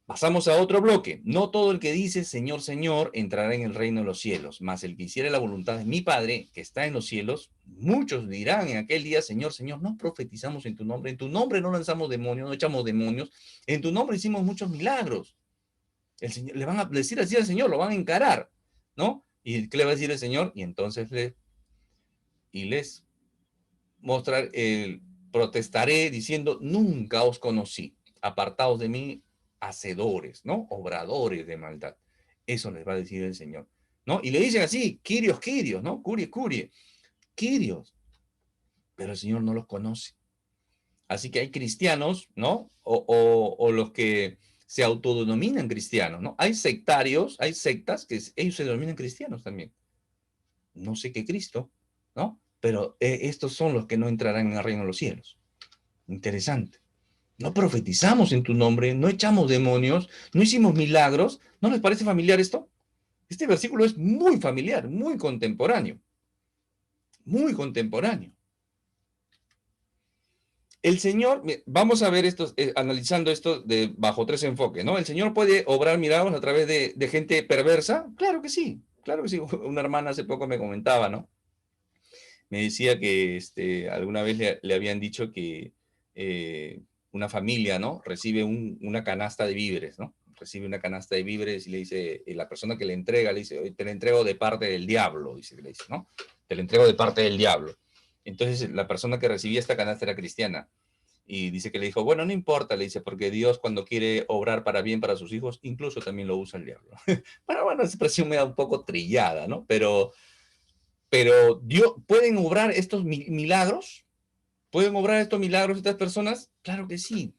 Pasamos a otro bloque. No todo el que dice Señor, Señor entrará en el reino de los cielos, mas el que hiciere la voluntad de mi Padre que está en los cielos, muchos dirán en aquel día, Señor, Señor, no profetizamos en tu nombre no lanzamos demonios, no echamos demonios, en tu nombre hicimos muchos milagros. El Señor, le van a decir así al Señor, lo van a encarar, ¿no? ¿Y qué le va a decir el Señor? Y entonces les mostrar, protestaré diciendo, nunca os conocí, apartados de mí, hacedores, ¿no? Obradores de maldad. Eso les va a decir el Señor, ¿no? Y le dicen así, Kyrios, Kyrios, ¿no? Curie, Curie, Kyrios, pero el Señor no los conoce. Así que hay cristianos, ¿no? O los que se autodenominan cristianos, ¿no? Hay sectarios, hay sectas que ellos se denominan cristianos también. No sé qué Cristo, ¿no? Pero estos son los que no entrarán en el reino de los cielos. Interesante. No profetizamos en tu nombre, no echamos demonios, no hicimos milagros. ¿No les parece familiar esto? Este versículo es muy familiar, muy contemporáneo. Muy contemporáneo. El Señor, vamos a ver esto, analizando esto bajo 3 enfoques, ¿no? ¿El Señor puede obrar milagros a través de gente perversa? Claro que sí, claro que sí. Una hermana hace poco me comentaba, ¿no? Me decía que alguna vez le habían dicho que una familia, ¿no? Recibe una canasta de víveres, ¿no? Recibe una canasta de víveres y le dice, la persona que le entrega, le dice, te la entrego de parte del diablo, dice, le dice, ¿no? Te la entrego de parte del diablo. Entonces, la persona que recibía esta canasta era cristiana. Y dice que le dijo, bueno, no importa, le dice, porque Dios cuando quiere obrar para bien para sus hijos, incluso también lo usa el diablo. Bueno, esa expresión me da un poco trillada, ¿no? Pero Dios, ¿pueden obrar estos milagros? ¿Pueden obrar estos milagros estas personas? Claro que sí.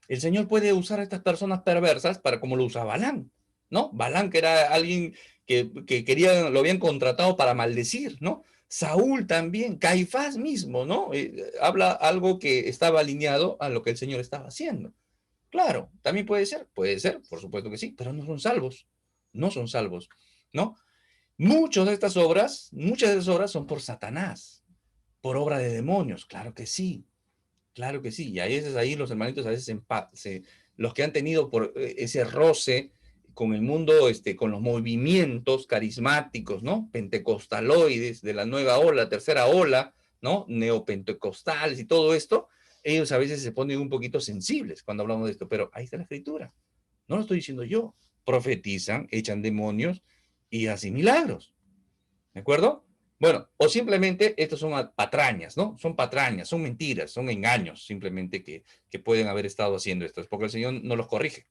El Señor puede usar a estas personas perversas para como lo usa Balán, ¿no? Balán, que era alguien que quería, lo habían contratado para maldecir, ¿no? Saúl también, Caifás mismo, ¿no? Habla algo que estaba alineado a lo que el Señor estaba haciendo. Claro, también puede ser, por supuesto que sí, pero no son salvos, no son salvos, ¿no? Muchas de esas obras son por Satanás, por obra de demonios, claro que sí. Claro que sí, y a veces ahí los hermanitos a veces los que han tenido por ese roce con el mundo, con los movimientos carismáticos, ¿no? Pentecostaloides de la nueva ola, tercera ola, ¿no? Neopentecostales y todo esto, ellos a veces se ponen un poquito sensibles cuando hablamos de esto, pero ahí está la escritura. No lo estoy diciendo yo. Profetizan, echan demonios y hacen milagros. ¿De acuerdo? Bueno, o simplemente estos son patrañas, ¿no? Son patrañas, son mentiras, son engaños simplemente que pueden haber estado haciendo esto. Es porque el Señor no los corrige.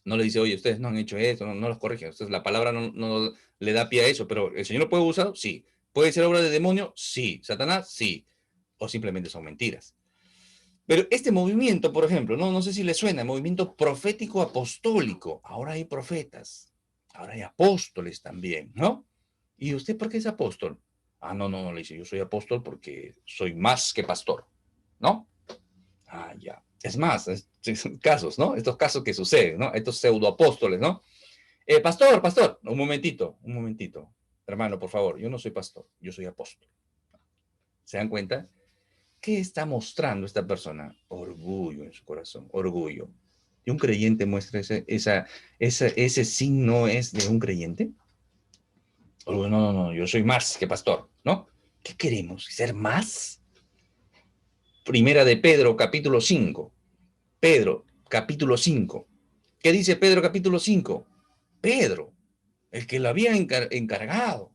No le dice, oye, ustedes no han hecho esto, no los corrige. Entonces la palabra no le da pie a eso, pero ¿el Señor lo puede usar? Sí. ¿Puede ser obra de demonio? Sí. ¿Satanás? Sí. O simplemente son mentiras. Pero este movimiento, por ejemplo, no sé si le suena, movimiento profético apostólico. Ahora hay profetas, ahora hay apóstoles también, ¿no? ¿Y usted por qué es apóstol? Ah, no, le dice, yo soy apóstol porque soy más que pastor, ¿no? Ah, ya. Es más, casos, ¿no? Estos casos que suceden, ¿no? Estos pseudoapóstoles, ¿no? Pastor, un momentito. Hermano, por favor, yo no soy pastor, yo soy apóstol. ¿Se dan cuenta? ¿Qué está mostrando esta persona? Orgullo en su corazón, orgullo. ¿Y un creyente muestra ese signo es de un creyente? Orgullo, no, no, no, yo soy más que pastor, ¿no? ¿Qué queremos? ¿Ser más? Primera de Pedro, capítulo 5. Pedro, capítulo 5. ¿Qué dice Pedro, capítulo 5? Pedro, el que lo había encargado,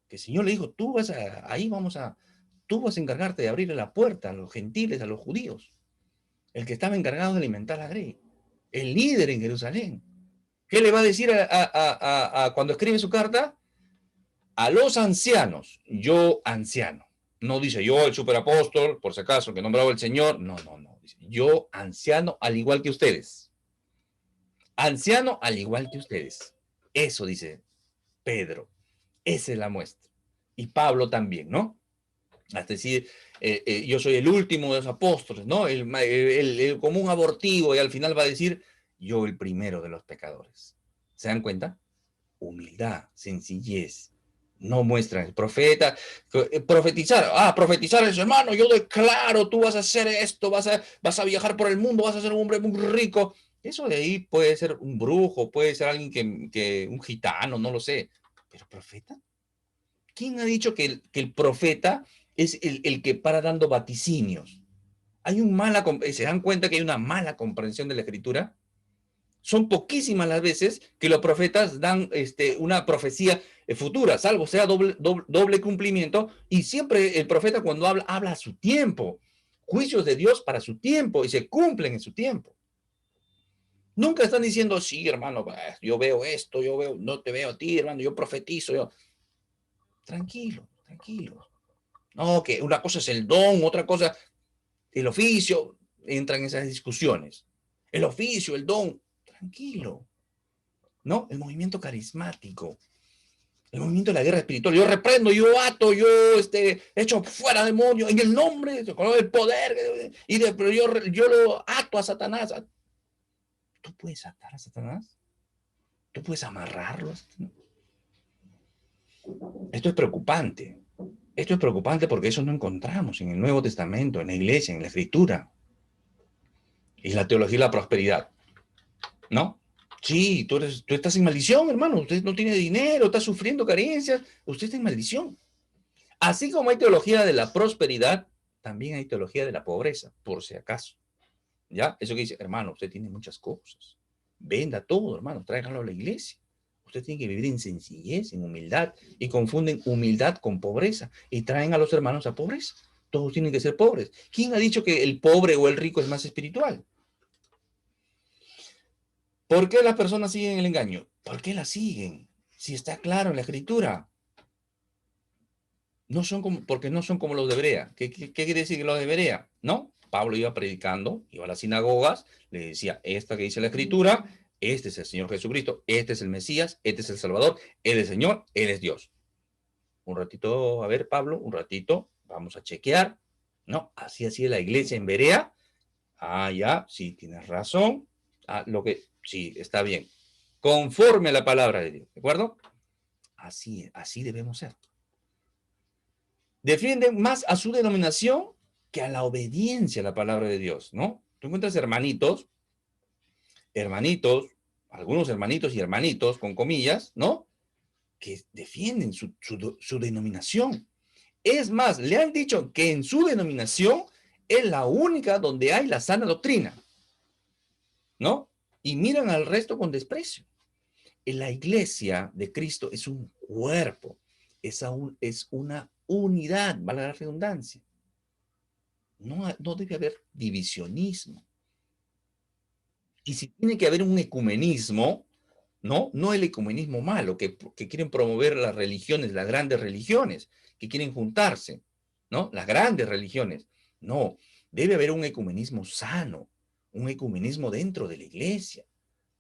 que el Señor le dijo, tú vas a encargarte de abrirle la puerta a los gentiles, a los judíos. El que estaba encargado de alimentar la grey, el líder en Jerusalén. ¿Qué le va a decir cuando escribe su carta? A los ancianos, yo anciano. No dice yo el superapóstol, por si acaso, que nombraba el Señor. No, no, no. Dice, yo anciano al igual que ustedes. Anciano al igual que ustedes. Eso dice Pedro. Esa es la muestra. Y Pablo también, ¿no? Es decir, yo soy el último de los apóstoles, ¿no? Como un abortivo, y al final va a decir, yo el primero de los pecadores. ¿Se dan cuenta? Humildad, sencillez. No muestran el profeta, profetizar es, hermano, yo declaro, tú vas a hacer esto, vas a viajar por el mundo, vas a ser un hombre muy rico. Eso de ahí puede ser un brujo, puede ser alguien un gitano, no lo sé. Pero profeta, ¿quién ha dicho que el profeta es el que para dando vaticinios? ¿Se dan cuenta que hay una mala comprensión de la escritura? Son poquísimas las veces que los profetas dan una profecía futura, salvo sea doble cumplimiento, y siempre el profeta cuando habla a su tiempo, juicios de Dios para su tiempo, y se cumplen en su tiempo. Nunca están diciendo, sí, hermano, yo veo esto, no te veo a ti, hermano, yo profetizo, Tranquilo, tranquilo. No, que una cosa es el don, otra cosa el oficio, entran esas discusiones. El oficio, el don, tranquilo. ¿No? El movimiento carismático, el movimiento de la guerra espiritual. Yo reprendo, yo ato, yo echo fuera demonios en el nombre, con el poder, pero yo lo ato a Satanás. ¿Tú puedes atar a Satanás? ¿Tú puedes amarrarlo a Satanás? Esto es preocupante. Esto es preocupante porque eso no encontramos en el Nuevo Testamento, en la iglesia, en la escritura. Y la teología de la prosperidad, ¿no? Sí, tú estás en maldición, hermano. Usted no tiene dinero, está sufriendo carencias. Usted está en maldición. Así como hay teología de la prosperidad, también hay teología de la pobreza, por si acaso. ¿Ya? Eso que dice, hermano, usted tiene muchas cosas. Venda todo, hermano, tráigalo a la iglesia. Usted tiene que vivir en sencillez, en humildad, y confunden humildad con pobreza, y traen a los hermanos a pobreza. Todos tienen que ser pobres. ¿Quién ha dicho que el pobre o el rico es más espiritual? ¿Por qué las personas siguen el engaño? ¿Por qué la siguen? Si está claro en la escritura. Porque no son como los de Berea. ¿Qué quiere decir que los de Berea? ¿No? Pablo iba predicando, iba a las sinagogas, le decía, esta que dice la escritura, este es el Señor Jesucristo, este es el Mesías, este es el Salvador, Él es Señor, Él es Dios. Un ratito, a ver, Pablo, un ratito, vamos a chequear. No, así la iglesia en Berea. Ah, ya, sí, tienes razón. Sí, está bien. Conforme a la palabra de Dios, ¿de acuerdo? Así debemos ser. Defienden más a su denominación que a la obediencia a la palabra de Dios, ¿no? Tú encuentras hermanitos, algunos hermanitos y hermanitos, con comillas, ¿no? Que defienden su denominación. Es más, le han dicho que en su denominación es la única donde hay la sana doctrina, ¿no? Y miran al resto con desprecio. En la iglesia de Cristo es un cuerpo, es una unidad, vale la redundancia. No debe haber divisionismo. Y si tiene que haber un ecumenismo, no el ecumenismo malo, que quieren promover las religiones, las grandes religiones, que quieren juntarse, ¿no? Las grandes religiones. No, debe haber un ecumenismo sano, un ecumenismo dentro de la iglesia.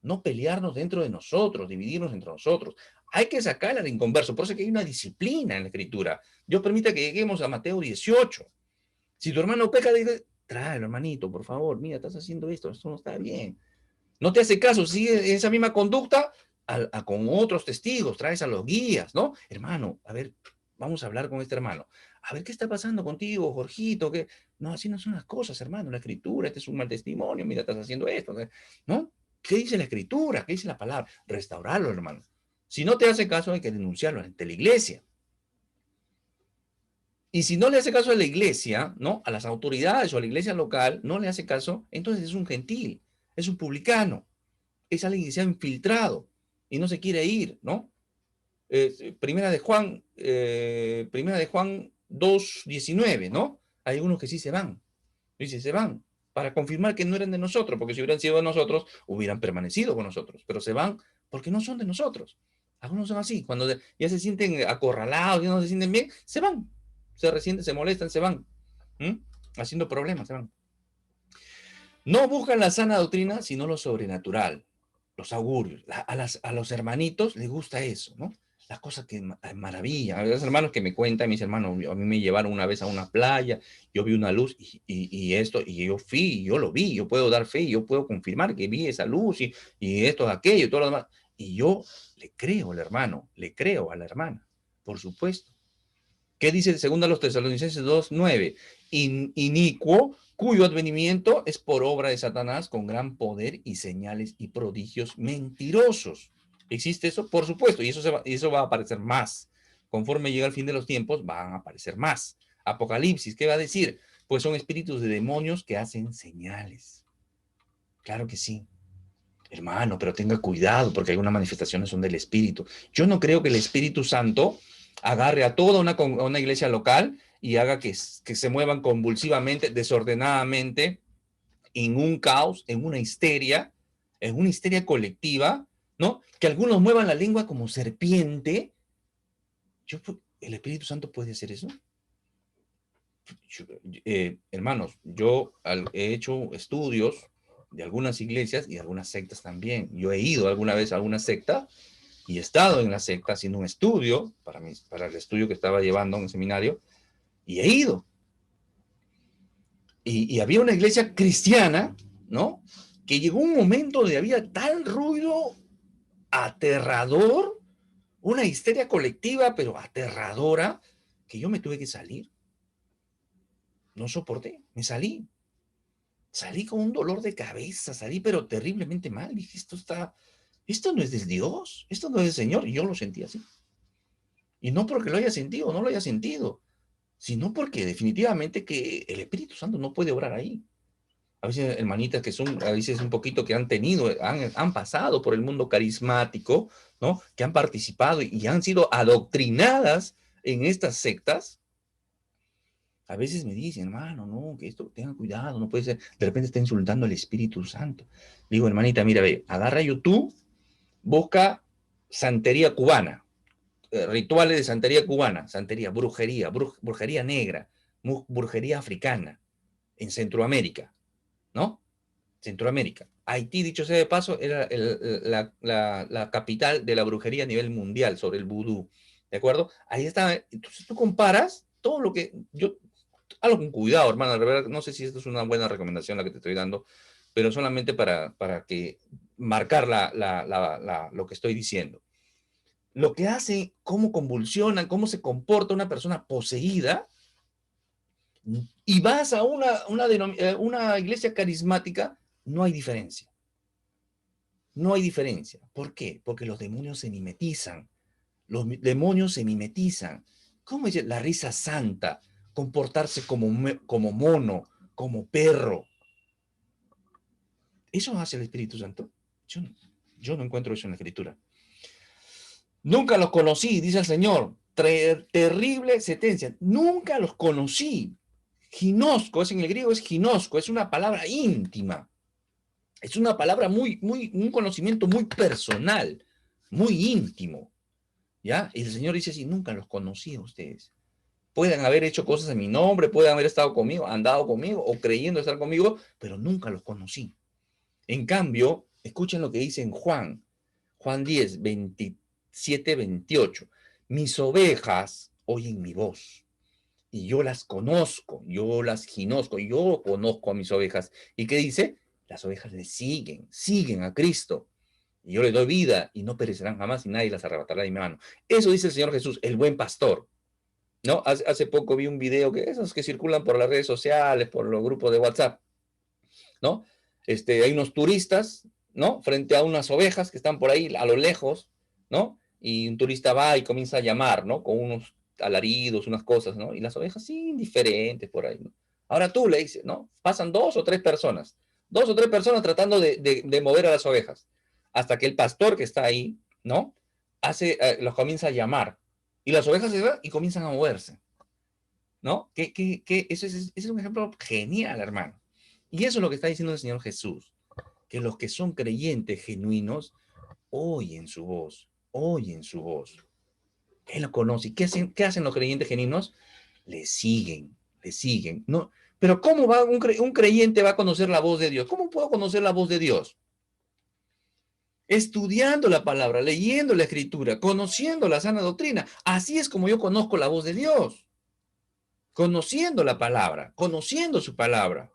No pelearnos dentro de nosotros, dividirnos entre nosotros. Hay que sacar al inconverso. Por eso es que hay una disciplina en la escritura. Dios permita que lleguemos a Mateo 18. Si tu hermano peca, dice, tráelo, hermanito, por favor. Mira, estás haciendo esto no está bien. No te hace caso, sigue esa misma conducta con otros testigos, traes a los guías, ¿no? Hermano, a ver, vamos a hablar con este hermano. A ver, ¿qué está pasando contigo, Jorgito? ¿Qué? No, así no son las cosas, hermano. La escritura, este es un mal testimonio, mira, estás haciendo esto, ¿no? ¿Qué dice la escritura? ¿Qué dice la palabra? Restaurarlo, hermano. Si no te hace caso, hay que denunciarlo ante la iglesia. Y si no le hace caso a la iglesia, ¿no? A las autoridades o a la iglesia local, no le hace caso, entonces es un gentil, es un publicano, es alguien que se ha infiltrado y no se quiere ir, ¿no? Primera de Juan 2:19, ¿no? Hay algunos que sí se van, dice, se van, para confirmar que no eran de nosotros, porque si hubieran sido de nosotros, hubieran permanecido con nosotros, pero se van porque no son de nosotros. Algunos son así, cuando ya se sienten acorralados, ya no se sienten bien, se van, se resienten, se molestan, se van, ¿Mm? Haciendo problemas, se van. No buscan la sana doctrina, sino lo sobrenatural, los augurios. A los hermanitos les gusta eso, ¿no? Las cosas que maravilla. A los hermanos que me cuentan, mis hermanos, a mí me llevaron una vez a una playa, yo vi una luz y esto, y yo fui, yo lo vi, yo puedo dar fe, yo puedo confirmar que vi esa luz y esto, aquello, y todo lo demás. Y yo le creo al hermano, le creo a la hermana, por supuesto. ¿Qué dice segundo a los Tesalonicenses 2:9? Inicuo, cuyo advenimiento es por obra de Satanás con gran poder y señales y prodigios mentirosos. ¿Existe eso? Por supuesto, y eso va a aparecer más. Conforme llega el fin de los tiempos, van a aparecer más. Apocalipsis, ¿qué va a decir? Pues son espíritus de demonios que hacen señales. Claro que sí. Hermano, pero tenga cuidado porque algunas manifestaciones son del Espíritu. Yo no creo que el Espíritu Santo agarre a toda una iglesia local y haga que se muevan convulsivamente, desordenadamente, en un caos, en una histeria colectiva, ¿no? Que algunos muevan la lengua como serpiente. ¿El Espíritu Santo puede hacer eso? Hermanos, yo he hecho estudios de algunas iglesias y de algunas sectas también. Yo he ido alguna vez a alguna secta y he estado en la secta haciendo un estudio para el estudio que estaba llevando en el seminario y he ido. Y había una iglesia cristiana, ¿no? Que llegó un momento donde había tal ruido aterrador, una histeria colectiva, pero aterradora, que yo me tuve que salir. No soporté, me salí. Salí con un dolor de cabeza, salí pero terriblemente mal. Dije, esto no es de Dios, esto no es del Señor. Y yo lo sentí así. Y no porque lo haya sentido o no lo haya sentido, sino porque definitivamente que el Espíritu Santo no puede obrar ahí. A veces hermanitas que son, a veces un poquito que han pasado por el mundo carismático, ¿no? Que han participado y han sido adoctrinadas en estas sectas. A veces me dicen, hermano, no, que esto, tengan cuidado, no puede ser, de repente está insultando al Espíritu Santo. Digo, hermanita, mira, ve, agarra YouTube, busca santería cubana, rituales de santería cubana, santería, brujería, brujería negra, brujería africana, en Centroamérica, ¿no? Centroamérica. Haití, dicho sea de paso, era la capital de la brujería a nivel mundial sobre el vudú, ¿de acuerdo? Ahí está, entonces tú comparas todo lo que yo hazlo con cuidado, hermano. De verdad, no sé si esto es una buena recomendación la que te estoy dando, pero solamente para que marcar lo que estoy diciendo. Lo que hace, cómo convulsiona, cómo se comporta una persona poseída, y vas a una iglesia carismática, no hay diferencia. No hay diferencia. ¿Por qué? Porque los demonios se mimetizan. Los demonios se mimetizan. ¿Cómo dice? La risa santa, comportarse como mono, como perro. ¿Eso hace el Espíritu Santo? Yo no encuentro eso en la Escritura. Nunca los conocí, dice el Señor. Terrible sentencia. Nunca los conocí. Ginosco, en el griego es ginosco, es una palabra íntima. Es una palabra un conocimiento muy personal, muy íntimo. ¿Ya? Y el Señor dice así, nunca los conocí a ustedes. Pueden haber hecho cosas en mi nombre, pueden haber estado conmigo, andado conmigo o creyendo estar conmigo, pero nunca los conocí. En cambio, escuchen lo que dice en Juan 10, 27, 28. Mis ovejas oyen mi voz y yo las conozco, yo las ginosco, yo conozco a mis ovejas. ¿Y qué dice? Las ovejas le siguen a Cristo. Y yo le doy vida y no perecerán jamás y nadie las arrebatará de mi mano. Eso dice el Señor Jesús, el buen pastor. ¿no? Hace poco vi un video que esos que circulan por las redes sociales, por los grupos de WhatsApp, ¿no? Hay unos turistas, ¿no? Frente a unas ovejas que están por ahí a lo lejos, ¿no? Y un turista va y comienza a llamar, ¿no? Con unos alaridos, unas cosas, ¿no? Y las ovejas, sí, indiferentes por ahí, ¿no? Ahora tú le dices, ¿no? Pasan dos o tres personas tratando de mover a las ovejas, hasta que el pastor que está ahí, ¿no? Los comienza a llamar, y las ovejas se van y comienzan a moverse, ¿no? Ese es un ejemplo genial, hermano. Y eso es lo que está diciendo el Señor Jesús, que los que son creyentes genuinos oyen su voz, oyen su voz. Él lo conoce. ¿Qué hacen los creyentes genuinos? Le siguen, le siguen. No, pero ¿cómo va un creyente va a conocer la voz de Dios? ¿Cómo puedo conocer la voz de Dios? Estudiando la palabra, leyendo la escritura, conociendo la sana doctrina. Así es como yo conozco la voz de Dios. Conociendo la palabra, conociendo su palabra.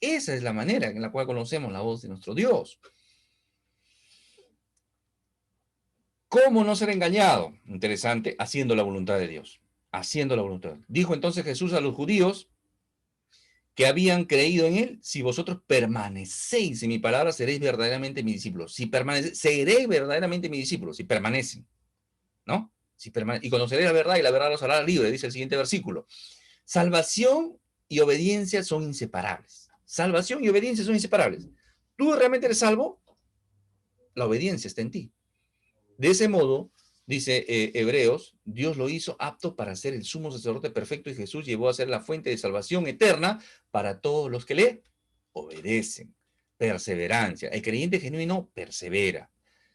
Esa es la manera en la cual conocemos la voz de nuestro Dios. ¿Cómo no ser engañado? Interesante, haciendo la voluntad de Dios. Haciendo la voluntad. Dijo entonces Jesús a los judíos que habían creído en él: si vosotros permanecéis en mi palabra, seréis verdaderamente mis discípulos. Si permanecéis, seréis verdaderamente mis discípulos, si permanecen, ¿no? Y conoceréis la verdad y la verdad los hará libre, dice el siguiente versículo. Salvación y obediencia son inseparables. Salvación y obediencia son inseparables. ¿Tú realmente eres salvo? La obediencia está en ti. De ese modo, dice Hebreos, Dios lo hizo apto para ser el sumo sacerdote perfecto, y Jesús llevó a ser la fuente de salvación eterna para todos los que le obedecen. Perseverancia. El creyente genuino persevera.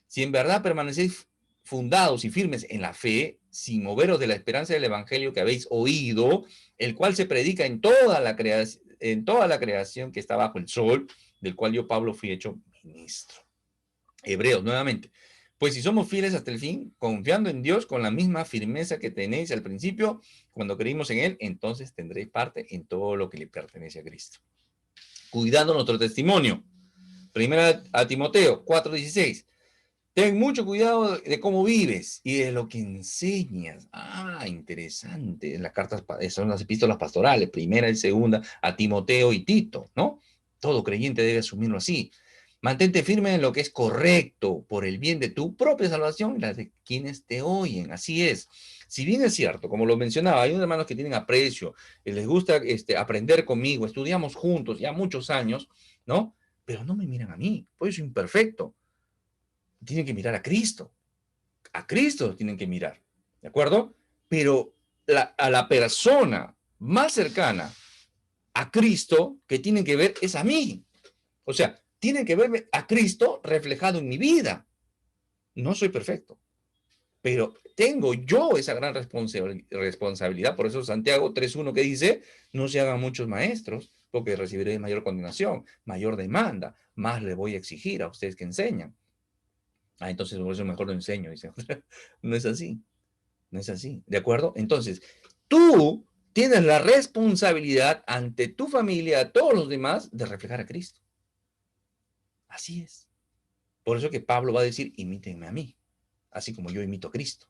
Si en verdad permanecéis fundados y firmes en la fe, sin moveros de la esperanza del evangelio que habéis oído, el cual se predica en toda la creación que está bajo el sol, del cual yo, Pablo, fui hecho ministro. Hebreos, nuevamente. Pues si somos fieles hasta el fin, confiando en Dios con la misma firmeza que tenéis al principio, cuando creímos en Él, entonces tendréis parte en todo lo que le pertenece a Cristo. Cuidando nuestro testimonio. Primera a Timoteo 4:16. Ten mucho cuidado de cómo vives y de lo que enseñas. Ah, interesante. Las cartas son las epístolas pastorales, primera y segunda a Timoteo y Tito, ¿no? Todo creyente debe asumirlo así. Mantente firme en lo que es correcto por el bien de tu propia salvación y la de quienes te oyen. Así es. Si bien es cierto, como lo mencionaba, hay unos hermanos que tienen aprecio, les gusta aprender conmigo, estudiamos juntos ya muchos años, ¿no? Pero no me miran a mí, pues soy imperfecto. Tienen que mirar a Cristo tienen que mirar, ¿de acuerdo? Pero a la persona más cercana a Cristo que tienen que ver es a mí. O sea, tienen que verme a Cristo reflejado en mi vida. No soy perfecto, pero tengo yo esa gran responsabilidad. Por eso Santiago 3:1 que dice, no se hagan muchos maestros, porque recibiréis mayor condenación, mayor demanda, más le voy a exigir a ustedes que enseñan. Ah, entonces por eso mejor lo enseño, dice. No es así, no es así, ¿de acuerdo? Entonces, tú tienes la responsabilidad ante tu familia, a todos los demás, de reflejar a Cristo. Así es. Por eso que Pablo va a decir, imítenme a mí, así como yo imito a Cristo.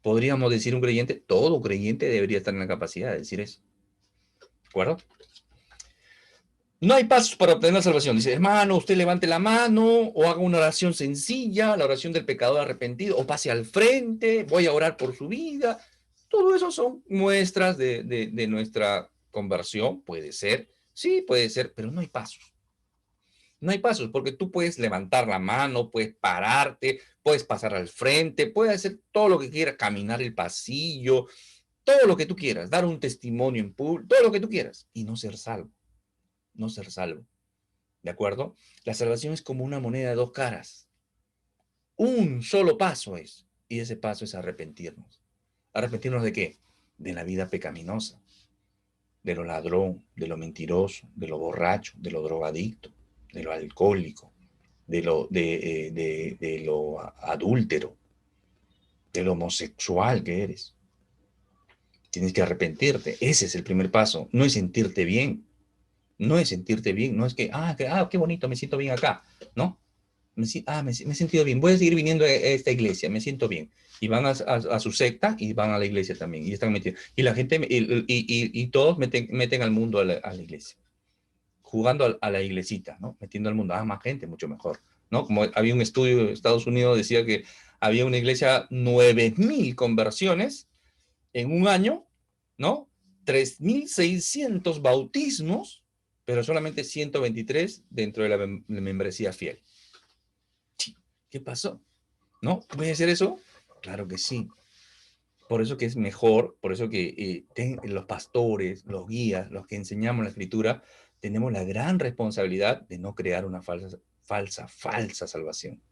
Podríamos decir un creyente, todo creyente debería estar en la capacidad de decir eso. ¿De acuerdo? No hay pasos para obtener salvación. Dice, hermano, usted levante la mano o haga una oración sencilla, la oración del pecador arrepentido, o pase al frente, voy a orar por su vida. Todo eso son muestras de nuestra conversión. Puede ser, sí, puede ser, pero no hay pasos. No hay pasos, porque tú puedes levantar la mano, puedes pararte, puedes pasar al frente, puedes hacer todo lo que quieras, caminar el pasillo, todo lo que tú quieras, dar un testimonio en público, todo lo que tú quieras, y no ser salvo, no ser salvo. ¿De acuerdo? La salvación es como una moneda de dos caras. Un solo paso es, y ese paso es arrepentirnos. ¿Arrepentirnos de qué? De la vida pecaminosa, de lo ladrón, de lo mentiroso, de lo borracho, de lo drogadicto, de lo alcohólico, de lo adúltero, de lo homosexual que eres. Tienes que arrepentirte. Ese es el primer paso. No es sentirte bien. No es sentirte bien. No es que, qué bonito, me siento bien acá. No. me he sentido bien, voy a seguir viniendo a esta iglesia, me siento bien. Y van a su secta y van a la iglesia también. Y están metidos. Y la gente, y todos meten al mundo a la iglesia. Jugando a la iglesita, ¿no? Metiendo al mundo. Más gente, mucho mejor, ¿no? Como había un estudio de Estados Unidos, decía que había una iglesia, 9,000 conversiones en un año, ¿no? 3,600 bautismos, pero solamente 123 dentro de la membresía fiel. ¿Qué pasó? ¿No? ¿Puede ser eso? Claro que sí. Por eso que es mejor, por eso que los pastores, los guías, los que enseñamos la escritura, tenemos la gran responsabilidad de no crear una falsa salvación.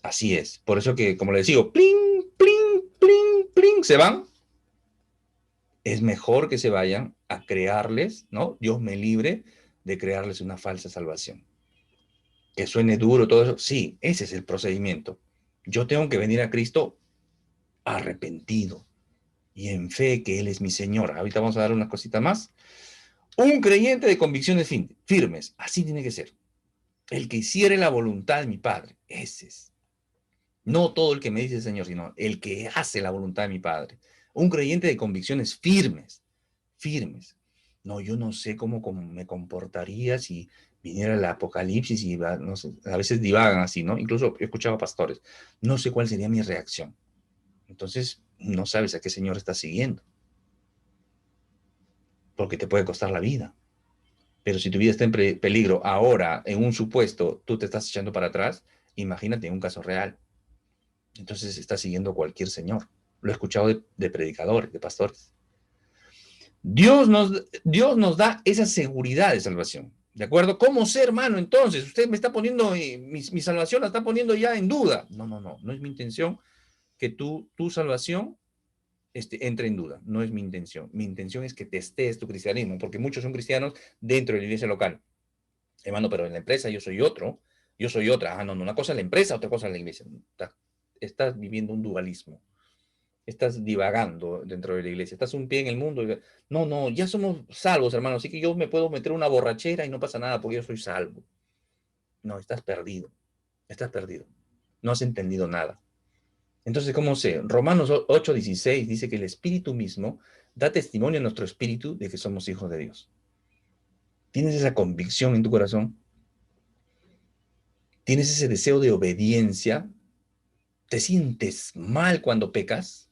Así es. Por eso que, como les digo, pling, pling, pling, pling, se van. Es mejor que se vayan a crearles, ¿no? Dios me libre de crearles una falsa salvación. Que suene duro todo eso. Sí, ese es el procedimiento. Yo tengo que venir a Cristo arrepentido y en fe que Él es mi Señor. Ahorita vamos a dar unas cositas más. Un creyente de convicciones firmes. Así tiene que ser. El que hiciere la voluntad de mi Padre. Ese es. No todo el que me dice Señor, sino el que hace la voluntad de mi Padre. Un creyente de convicciones firmes. Firmes. No, yo no sé cómo me comportaría si viniera el apocalipsis y no sé, a veces divagan así, ¿no? Incluso he escuchado a pastores. No sé cuál sería mi reacción. Entonces, no sabes a qué Señor estás siguiendo. Porque te puede costar la vida. Pero si tu vida está en peligro ahora, en un supuesto, tú te estás echando para atrás, imagínate en un caso real. Entonces estás siguiendo a cualquier señor. Lo he escuchado de predicadores, de pastores. Dios nos da esa seguridad de salvación. ¿De acuerdo? ¿Cómo sé, hermano? Entonces, usted me está poniendo, mi salvación la está poniendo ya en duda. No es mi intención que tu salvación entre en duda. No es mi intención. Mi intención es que testes tu cristianismo, porque muchos son cristianos dentro de la iglesia local. Hermano, pero en la empresa yo soy otro, yo soy otra. No, una cosa es la empresa, otra cosa es la iglesia. Estás viviendo un dualismo. Estás divagando dentro de la iglesia. Estás un pie en el mundo. No, ya somos salvos, hermano. Así que yo me puedo meter una borrachera y no pasa nada porque yo soy salvo. No, estás perdido. Estás perdido. No has entendido nada. Entonces, ¿cómo sé? Romanos 8:16 dice que el Espíritu mismo da testimonio a nuestro espíritu de que somos hijos de Dios. ¿Tienes esa convicción en tu corazón? ¿Tienes ese deseo de obediencia? ¿Te sientes mal cuando pecas?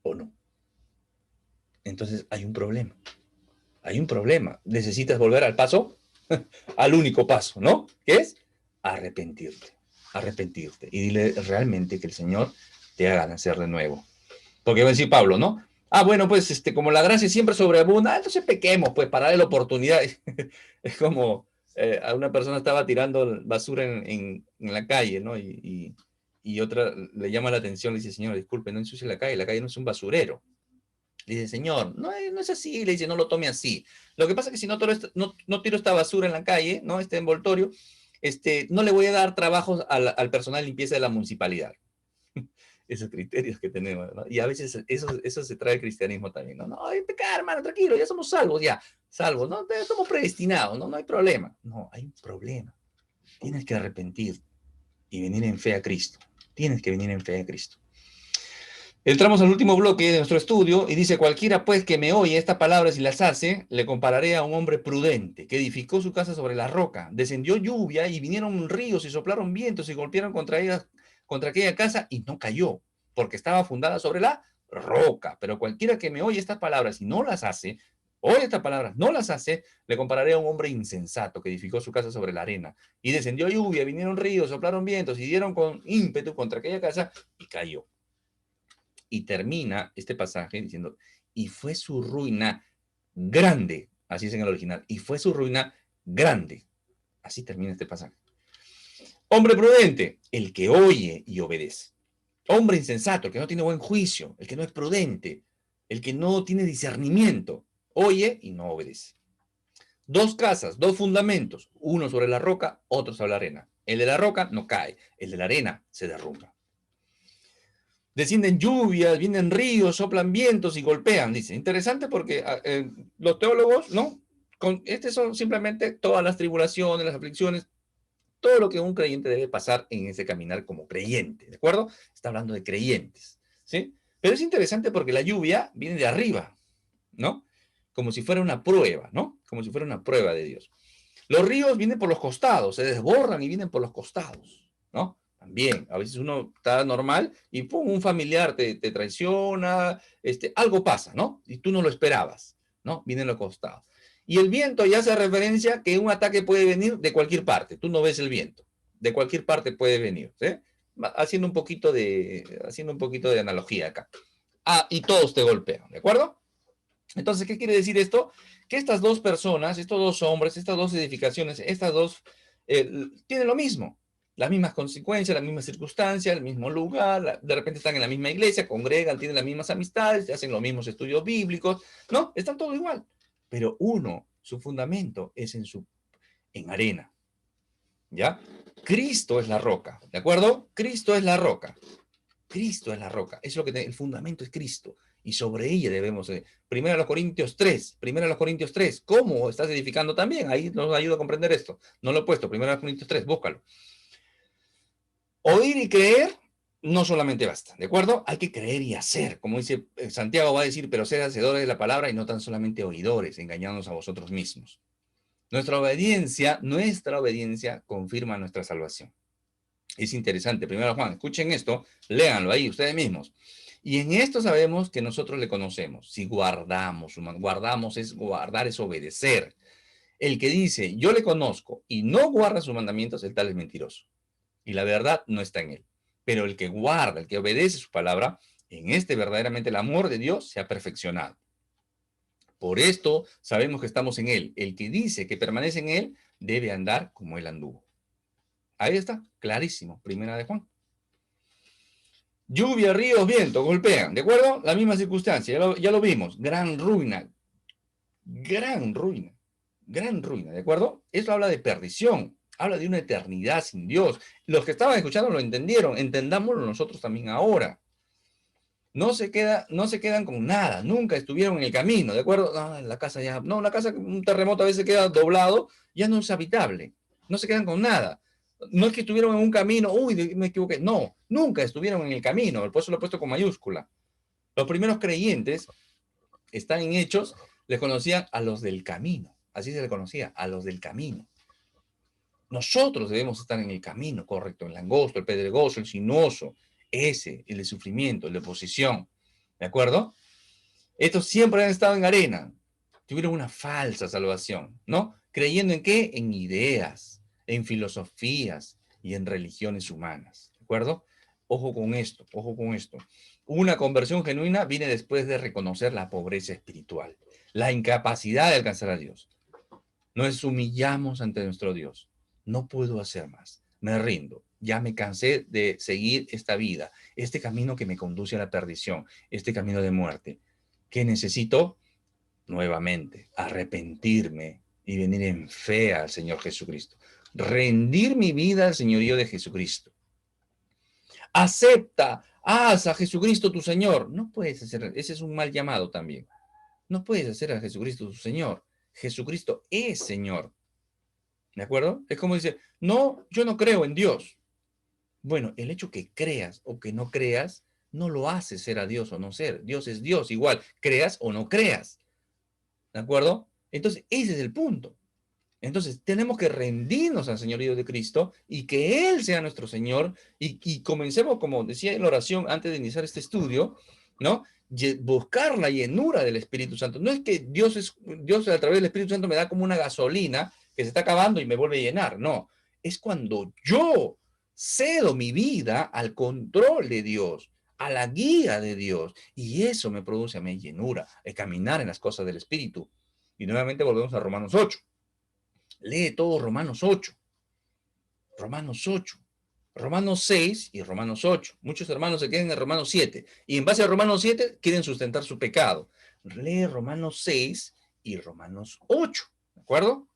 ¿O no? Entonces hay un problema. Hay un problema. Necesitas volver al paso, al único paso, ¿no? ¿Qué es? Arrepentirte. Arrepentirte. Y dile realmente que el Señor te haga nacer de nuevo. Porque va a decir Pablo, ¿no? Bueno, pues como la gracia siempre sobreabunda, entonces pequemos, pues, para darle la oportunidad. Es como a una persona estaba tirando basura en la calle, ¿no? Y otra le llama la atención, le dice, señor, disculpe, no ensucie la calle no es un basurero. Le dice, señor, no es así, le dice, no lo tome así. Lo que pasa es que si no tiro esta basura en la calle, ¿no? Este envoltorio, no le voy a dar trabajos al personal de limpieza de la municipalidad. Esos criterios que tenemos, ¿no? Y a veces eso se trae el cristianismo también, ¿no? No, hay pecar, hermano, tranquilo, ya somos salvos, ¿no? Somos predestinados, ¿no? No hay problema. No, hay un problema. Tienes que arrepentir y venir en fe a Cristo. Tienes que venir en fe a Cristo. Entramos al último bloque de nuestro estudio y dice, cualquiera pues que me oye estas palabras y las hace, le compararé a un hombre prudente que edificó su casa sobre la roca. Descendió lluvia y vinieron ríos y soplaron vientos y golpearon contra aquella casa y no cayó, porque estaba fundada sobre la roca. Pero cualquiera que me oye estas palabras y no las hace, oye estas palabras, no las hace, le compararé a un hombre insensato que edificó su casa sobre la arena. Y descendió lluvia, vinieron ríos, soplaron vientos y dieron con ímpetu contra aquella casa y cayó. Y termina este pasaje diciendo, y fue su ruina grande, así es en el original, y fue su ruina grande. Así termina este pasaje. Hombre prudente, el que oye y obedece. Hombre insensato, el que no tiene buen juicio, el que no es prudente, el que no tiene discernimiento, oye y no obedece. Dos casas, dos fundamentos, uno sobre la roca, otro sobre la arena. El de la roca no cae, el de la arena se derrumba. Descienden lluvias, vienen ríos, soplan vientos y golpean, dice. Interesante porque los teólogos, ¿no? Son simplemente todas las tribulaciones, las aflicciones, todo lo que un creyente debe pasar en ese caminar como creyente, ¿de acuerdo? Está hablando de creyentes, ¿sí? Pero es interesante porque la lluvia viene de arriba, ¿no? Como si fuera una prueba, ¿no? Como si fuera una prueba de Dios. Los ríos vienen por los costados, se desbordan y vienen por los costados, ¿no? También, a veces uno está normal y pum, un familiar te traiciona, algo pasa, ¿no? Y tú no lo esperabas, ¿no? Vienen los costados. Y el viento ya hace referencia a que un ataque puede venir de cualquier parte. Tú no ves el viento. De cualquier parte puede venir, ¿sí? Haciendo un poquito de analogía acá. Ah, y todos te golpean, ¿de acuerdo? Entonces, ¿qué quiere decir esto? Que estas dos personas, estos dos hombres, estas dos edificaciones, estas dos, tienen lo mismo. Las mismas consecuencias, las mismas circunstancias, el mismo lugar, de repente están en la misma iglesia, congregan, tienen las mismas amistades, hacen los mismos estudios bíblicos, ¿no? Están todo igual. Pero uno, su fundamento es en arena, ¿ya? Cristo es la roca, ¿de acuerdo? Cristo es la roca. Cristo es la roca. Es lo que el fundamento es Cristo. Y sobre ella debemos. Primero a los Corintios 3. Primero a los Corintios 3. ¿Cómo estás edificando también? Ahí nos ayuda a comprender esto. No lo he puesto. Primero a los Corintios 3. Búscalo. Oír y creer no solamente basta. ¿De acuerdo? Hay que creer y hacer. Como dice Santiago, va a decir, pero sed hacedores de la palabra y no tan solamente oidores, engañándonos a vosotros mismos. Nuestra obediencia confirma nuestra salvación. Es interesante. Primero Juan, escuchen esto, léanlo ahí ustedes mismos. Y en esto sabemos que nosotros le conocemos. Si guardamos es obedecer. El que dice, yo le conozco y no guarda sus mandamientos, el tal es mentiroso. Y la verdad no está en él. Pero el que guarda, el que obedece su palabra, en verdaderamente el amor de Dios se ha perfeccionado. Por esto sabemos que estamos en él. El que dice que permanece en él debe andar como él anduvo. Ahí está, clarísimo, primera de Juan. Lluvia, ríos, viento, golpean, ¿de acuerdo? La misma circunstancia, ya lo vimos. Gran ruina, gran ruina, gran ruina, ¿de acuerdo? Eso habla de perdición, habla de una eternidad sin Dios. Los que estaban escuchando lo entendieron, entendámoslo nosotros también ahora. No se quedan con nada, nunca estuvieron en el camino, ¿de acuerdo? No, la casa ya, no, la casa, un terremoto a veces queda doblado, ya no es habitable, no se quedan con nada. No es que estuvieron en un camino, uy, me equivoqué, no, nunca estuvieron en el camino, por eso lo he puesto con mayúscula. Los primeros creyentes están en Hechos, les conocían a los del camino, así se les conocía, a los del camino. Nosotros debemos estar en el camino correcto, el angosto, el pedregoso, el sinuoso, el de sufrimiento, el de oposición, ¿de acuerdo? Estos siempre han estado en arena, tuvieron una falsa salvación, ¿no? ¿Creyendo en qué? En ideas, en filosofías y en religiones humanas, ¿de acuerdo? Ojo con esto, ojo con esto. Una conversión genuina viene después de reconocer la pobreza espiritual, la incapacidad de alcanzar a Dios. Nos humillamos ante nuestro Dios. No puedo hacer más. Me rindo. Ya me cansé de seguir esta vida, este camino que me conduce a la perdición, este camino de muerte. ¿Qué necesito? Nuevamente, arrepentirme y venir en fe al Señor Jesucristo. Rendir mi vida al señorío de Jesucristo. Acepta, haz a Jesucristo tu Señor. No puedes hacer, ese es un mal llamado también. No puedes hacer a Jesucristo tu Señor. Jesucristo es Señor. ¿De acuerdo? Es como dice, no, yo no creo en Dios. Bueno, el hecho que creas o que no creas no lo hace ser a Dios o no ser. Dios es Dios, igual, creas o no creas. ¿De acuerdo? Entonces, ese es el punto. Entonces, tenemos que rendirnos al señorío de Cristo y que Él sea nuestro Señor y comencemos, como decía en la oración antes de iniciar este estudio, ¿no? Buscar la llenura del Espíritu Santo. No es que Dios a través del Espíritu Santo me da como una gasolina que se está acabando y me vuelve a llenar. No, es cuando yo cedo mi vida al control de Dios, a la guía de Dios, y eso me produce a mí llenura, el caminar en las cosas del Espíritu. Y nuevamente volvemos a Romanos 8. Lee todo Romanos 8. Romanos 8. Romanos 6 y Romanos 8. Muchos hermanos se quedan en Romanos 7. Y en base a Romanos 7 quieren sustentar su pecado. Lee Romanos 6 y Romanos 8. ¿De acuerdo?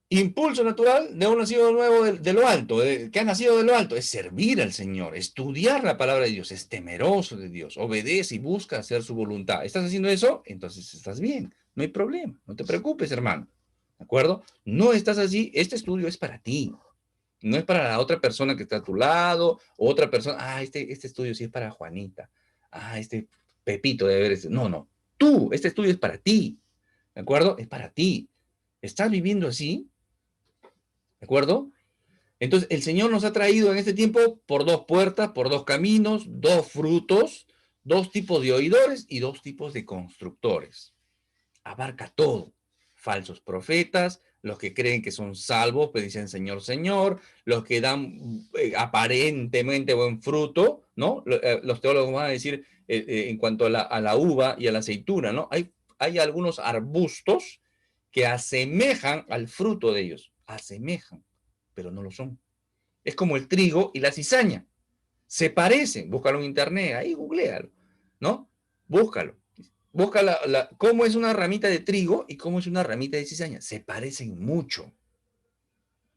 Impulso natural de un nacido nuevo de lo alto, que ha nacido de lo alto, es servir al Señor, estudiar la palabra de Dios, es temeroso de Dios, obedece y busca hacer su voluntad. ¿Estás haciendo eso? Entonces estás bien, no hay problema, no te preocupes, hermano. ¿De acuerdo? No estás así, este estudio es para ti. No es para la otra persona que está a tu lado, o otra persona, este estudio sí es para Juanita. Este Pepito debe ver. No, no. Tú, este estudio es para ti. ¿De acuerdo? Es para ti. ¿Estás viviendo así? ¿De acuerdo? Entonces, el Señor nos ha traído en este tiempo por dos puertas, por dos caminos, dos frutos, dos tipos de oidores y dos tipos de constructores. Abarca todo. Falsos profetas, los que creen que son salvos, pero dicen Señor, Señor, los que dan aparentemente buen fruto, ¿no? Los teólogos van a decir en cuanto a la uva y a la aceituna, ¿no? Hay algunos arbustos que asemejan al fruto de ellos, asemejan, pero no lo son. Es como el trigo y la cizaña. Se parecen, búscalo en internet, ahí googlealo, ¿no? Búscalo. Busca cómo es una ramita de trigo y cómo es una ramita de cizaña. Se parecen mucho,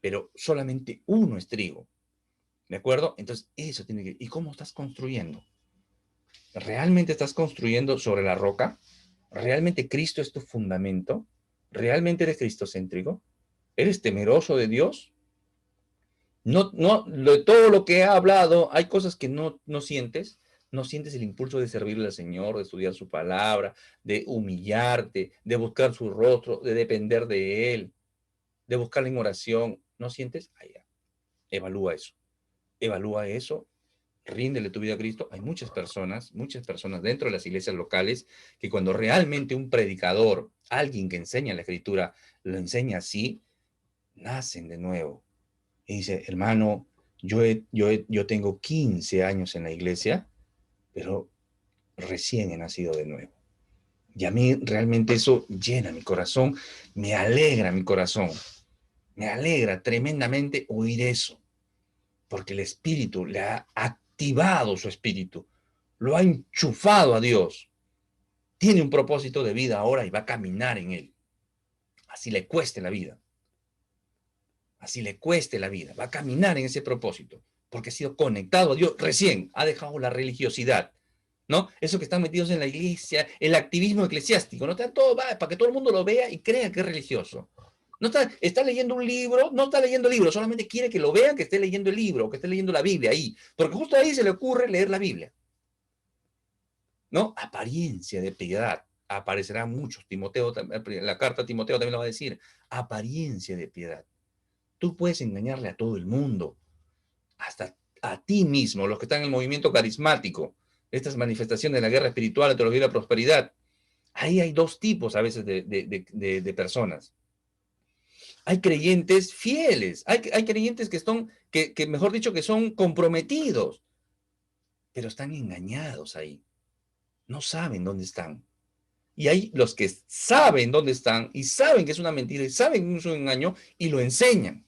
pero solamente uno es trigo. ¿De acuerdo? Entonces, eso tiene que... ¿Y cómo estás construyendo? ¿Realmente estás construyendo sobre la roca? ¿Realmente Cristo es tu fundamento? ¿Realmente eres cristocéntrico? ¿Eres temeroso de Dios? No, no, de todo lo que he hablado, hay cosas que no sientes. No sientes el impulso de servirle al Señor, de estudiar su palabra, de humillarte, de buscar su rostro, de depender de Él, de buscarle en oración. ¿No sientes? Ya. Evalúa eso. Evalúa eso. Ríndele tu vida a Cristo. Hay muchas personas dentro de las iglesias locales que cuando realmente un predicador, alguien que enseña la Escritura, lo enseña así, nacen de nuevo. Y dice, hermano, yo tengo 15 años en la iglesia, pero recién he nacido de nuevo. Y a mí realmente eso llena mi corazón, me alegra mi corazón, me alegra tremendamente oír eso, porque el Espíritu le ha activado su espíritu, lo ha enchufado a Dios, tiene un propósito de vida ahora y va a caminar en él, así le cueste la vida. Así le cueste la vida, va a caminar en ese propósito, porque ha sido conectado a Dios recién, ha dejado la religiosidad, ¿no? Eso que están metidos en la iglesia, el activismo eclesiástico, ¿no? Está todo, va, para que todo el mundo lo vea y crea que es religioso. No está leyendo un libro, no está leyendo el libro, solamente quiere que lo vean, que esté leyendo el libro, que esté leyendo la Biblia ahí, porque justo ahí se le ocurre leer la Biblia, ¿no? Apariencia de piedad, aparecerá muchos, Timoteo, la carta a Timoteo también lo va a decir, apariencia de piedad. Tú puedes engañarle a todo el mundo, hasta a ti mismo, los que están en el movimiento carismático, estas manifestaciones de la guerra espiritual, la teología de la prosperidad. Ahí hay dos tipos a veces de personas. Hay creyentes fieles, hay creyentes que mejor dicho, que son comprometidos, pero están engañados ahí. No saben dónde están. Y hay los que saben dónde están y saben que es una mentira y saben que es un engaño y lo enseñan.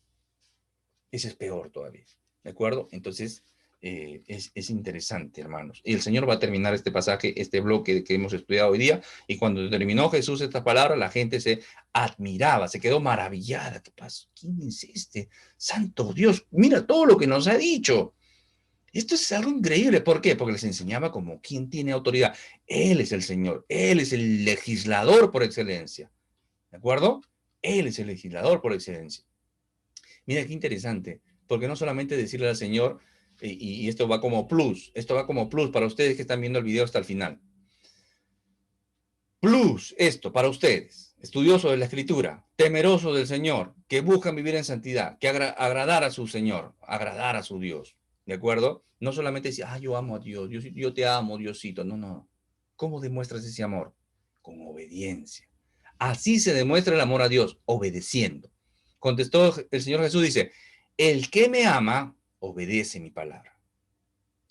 Ese es peor todavía, ¿de acuerdo? Entonces, es interesante, hermanos. Y el Señor va a terminar este pasaje, este bloque que hemos estudiado hoy día, y cuando terminó Jesús esta palabra, la gente se admiraba, se quedó maravillada. ¿Qué pasó? ¿Quién es este? Santo Dios, mira todo lo que nos ha dicho. Esto es algo increíble. ¿Por qué? Porque les enseñaba como quién tiene autoridad. Él es el Señor, Él es el legislador por excelencia, ¿de acuerdo? Él es el legislador por excelencia. Mira qué interesante, porque no solamente decirle al Señor, y esto va como plus para ustedes que están viendo el video hasta el final. Plus, esto, para ustedes, estudiosos de la Escritura, temerosos del Señor, que buscan vivir en santidad, que agradar a su Señor, agradar a su Dios, ¿de acuerdo? No solamente decir, yo amo a Dios, yo te amo, Diosito, no, no. ¿Cómo demuestras ese amor? Con obediencia. Así se demuestra el amor a Dios, obedeciendo. Contestó el Señor Jesús, dice, el que me ama, obedece mi palabra.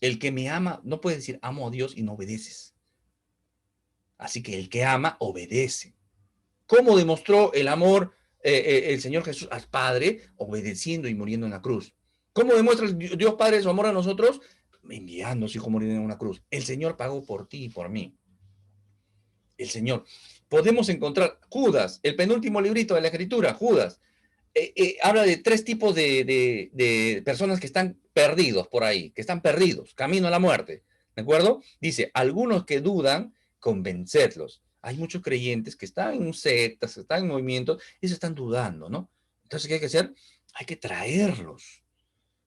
El que me ama, no puede decir amo a Dios y no obedeces. Así que el que ama, obedece. ¿Cómo demostró el amor el Señor Jesús al Padre? Obedeciendo y muriendo en la cruz. ¿Cómo demuestra Dios Padre su amor a nosotros? Enviando a su hijo a morir en una cruz. El Señor pagó por ti y por mí. El Señor. Podemos encontrar Judas, el penúltimo librito de la Escritura, Judas. Habla de tres tipos de personas que están perdidos por ahí, que están perdidos, camino a la muerte. ¿De acuerdo? Dice, algunos que dudan, convencedlos. Hay muchos creyentes que están en sectas, están en movimientos y se están dudando, ¿no? Entonces, ¿qué hay que hacer? Hay que traerlos.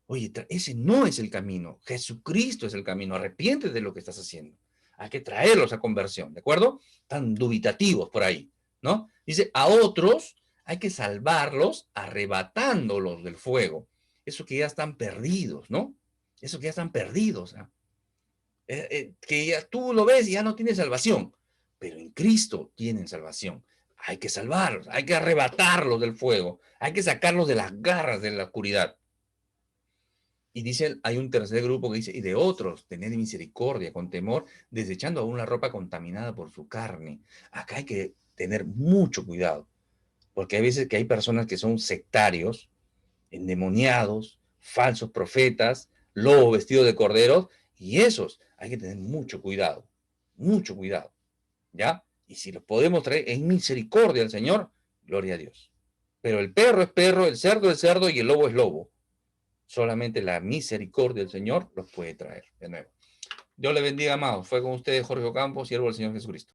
Oye, ese no es el camino. Jesucristo es el camino. Arrepiéntete de lo que estás haciendo. Hay que traerlos a conversión, ¿de acuerdo? Están dubitativos por ahí, ¿no? Dice, a otros hay que salvarlos arrebatándolos del fuego. Eso que ya están perdidos, ¿no? Eso que ya están perdidos. ¿Ah? Que ya tú lo ves y ya no tiene salvación. Pero en Cristo tienen salvación. Hay que salvarlos, hay que arrebatarlos del fuego. Hay que sacarlos de las garras de la oscuridad. Y dice, hay un tercer grupo que dice, y de otros, tened misericordia con temor, desechando aún la ropa contaminada por su carne. Acá hay que tener mucho cuidado, porque hay veces que hay personas que son sectarios, endemoniados, falsos profetas, lobos vestidos de corderos, y esos hay que tener mucho cuidado, ¿ya? Y si los podemos traer en misericordia al Señor, gloria a Dios. Pero el perro es perro, el cerdo es cerdo y el lobo es lobo. Solamente la misericordia del Señor los puede traer de nuevo. Dios le bendiga, amados. Fue con ustedes Jorge Ocampo, siervo del Señor Jesucristo.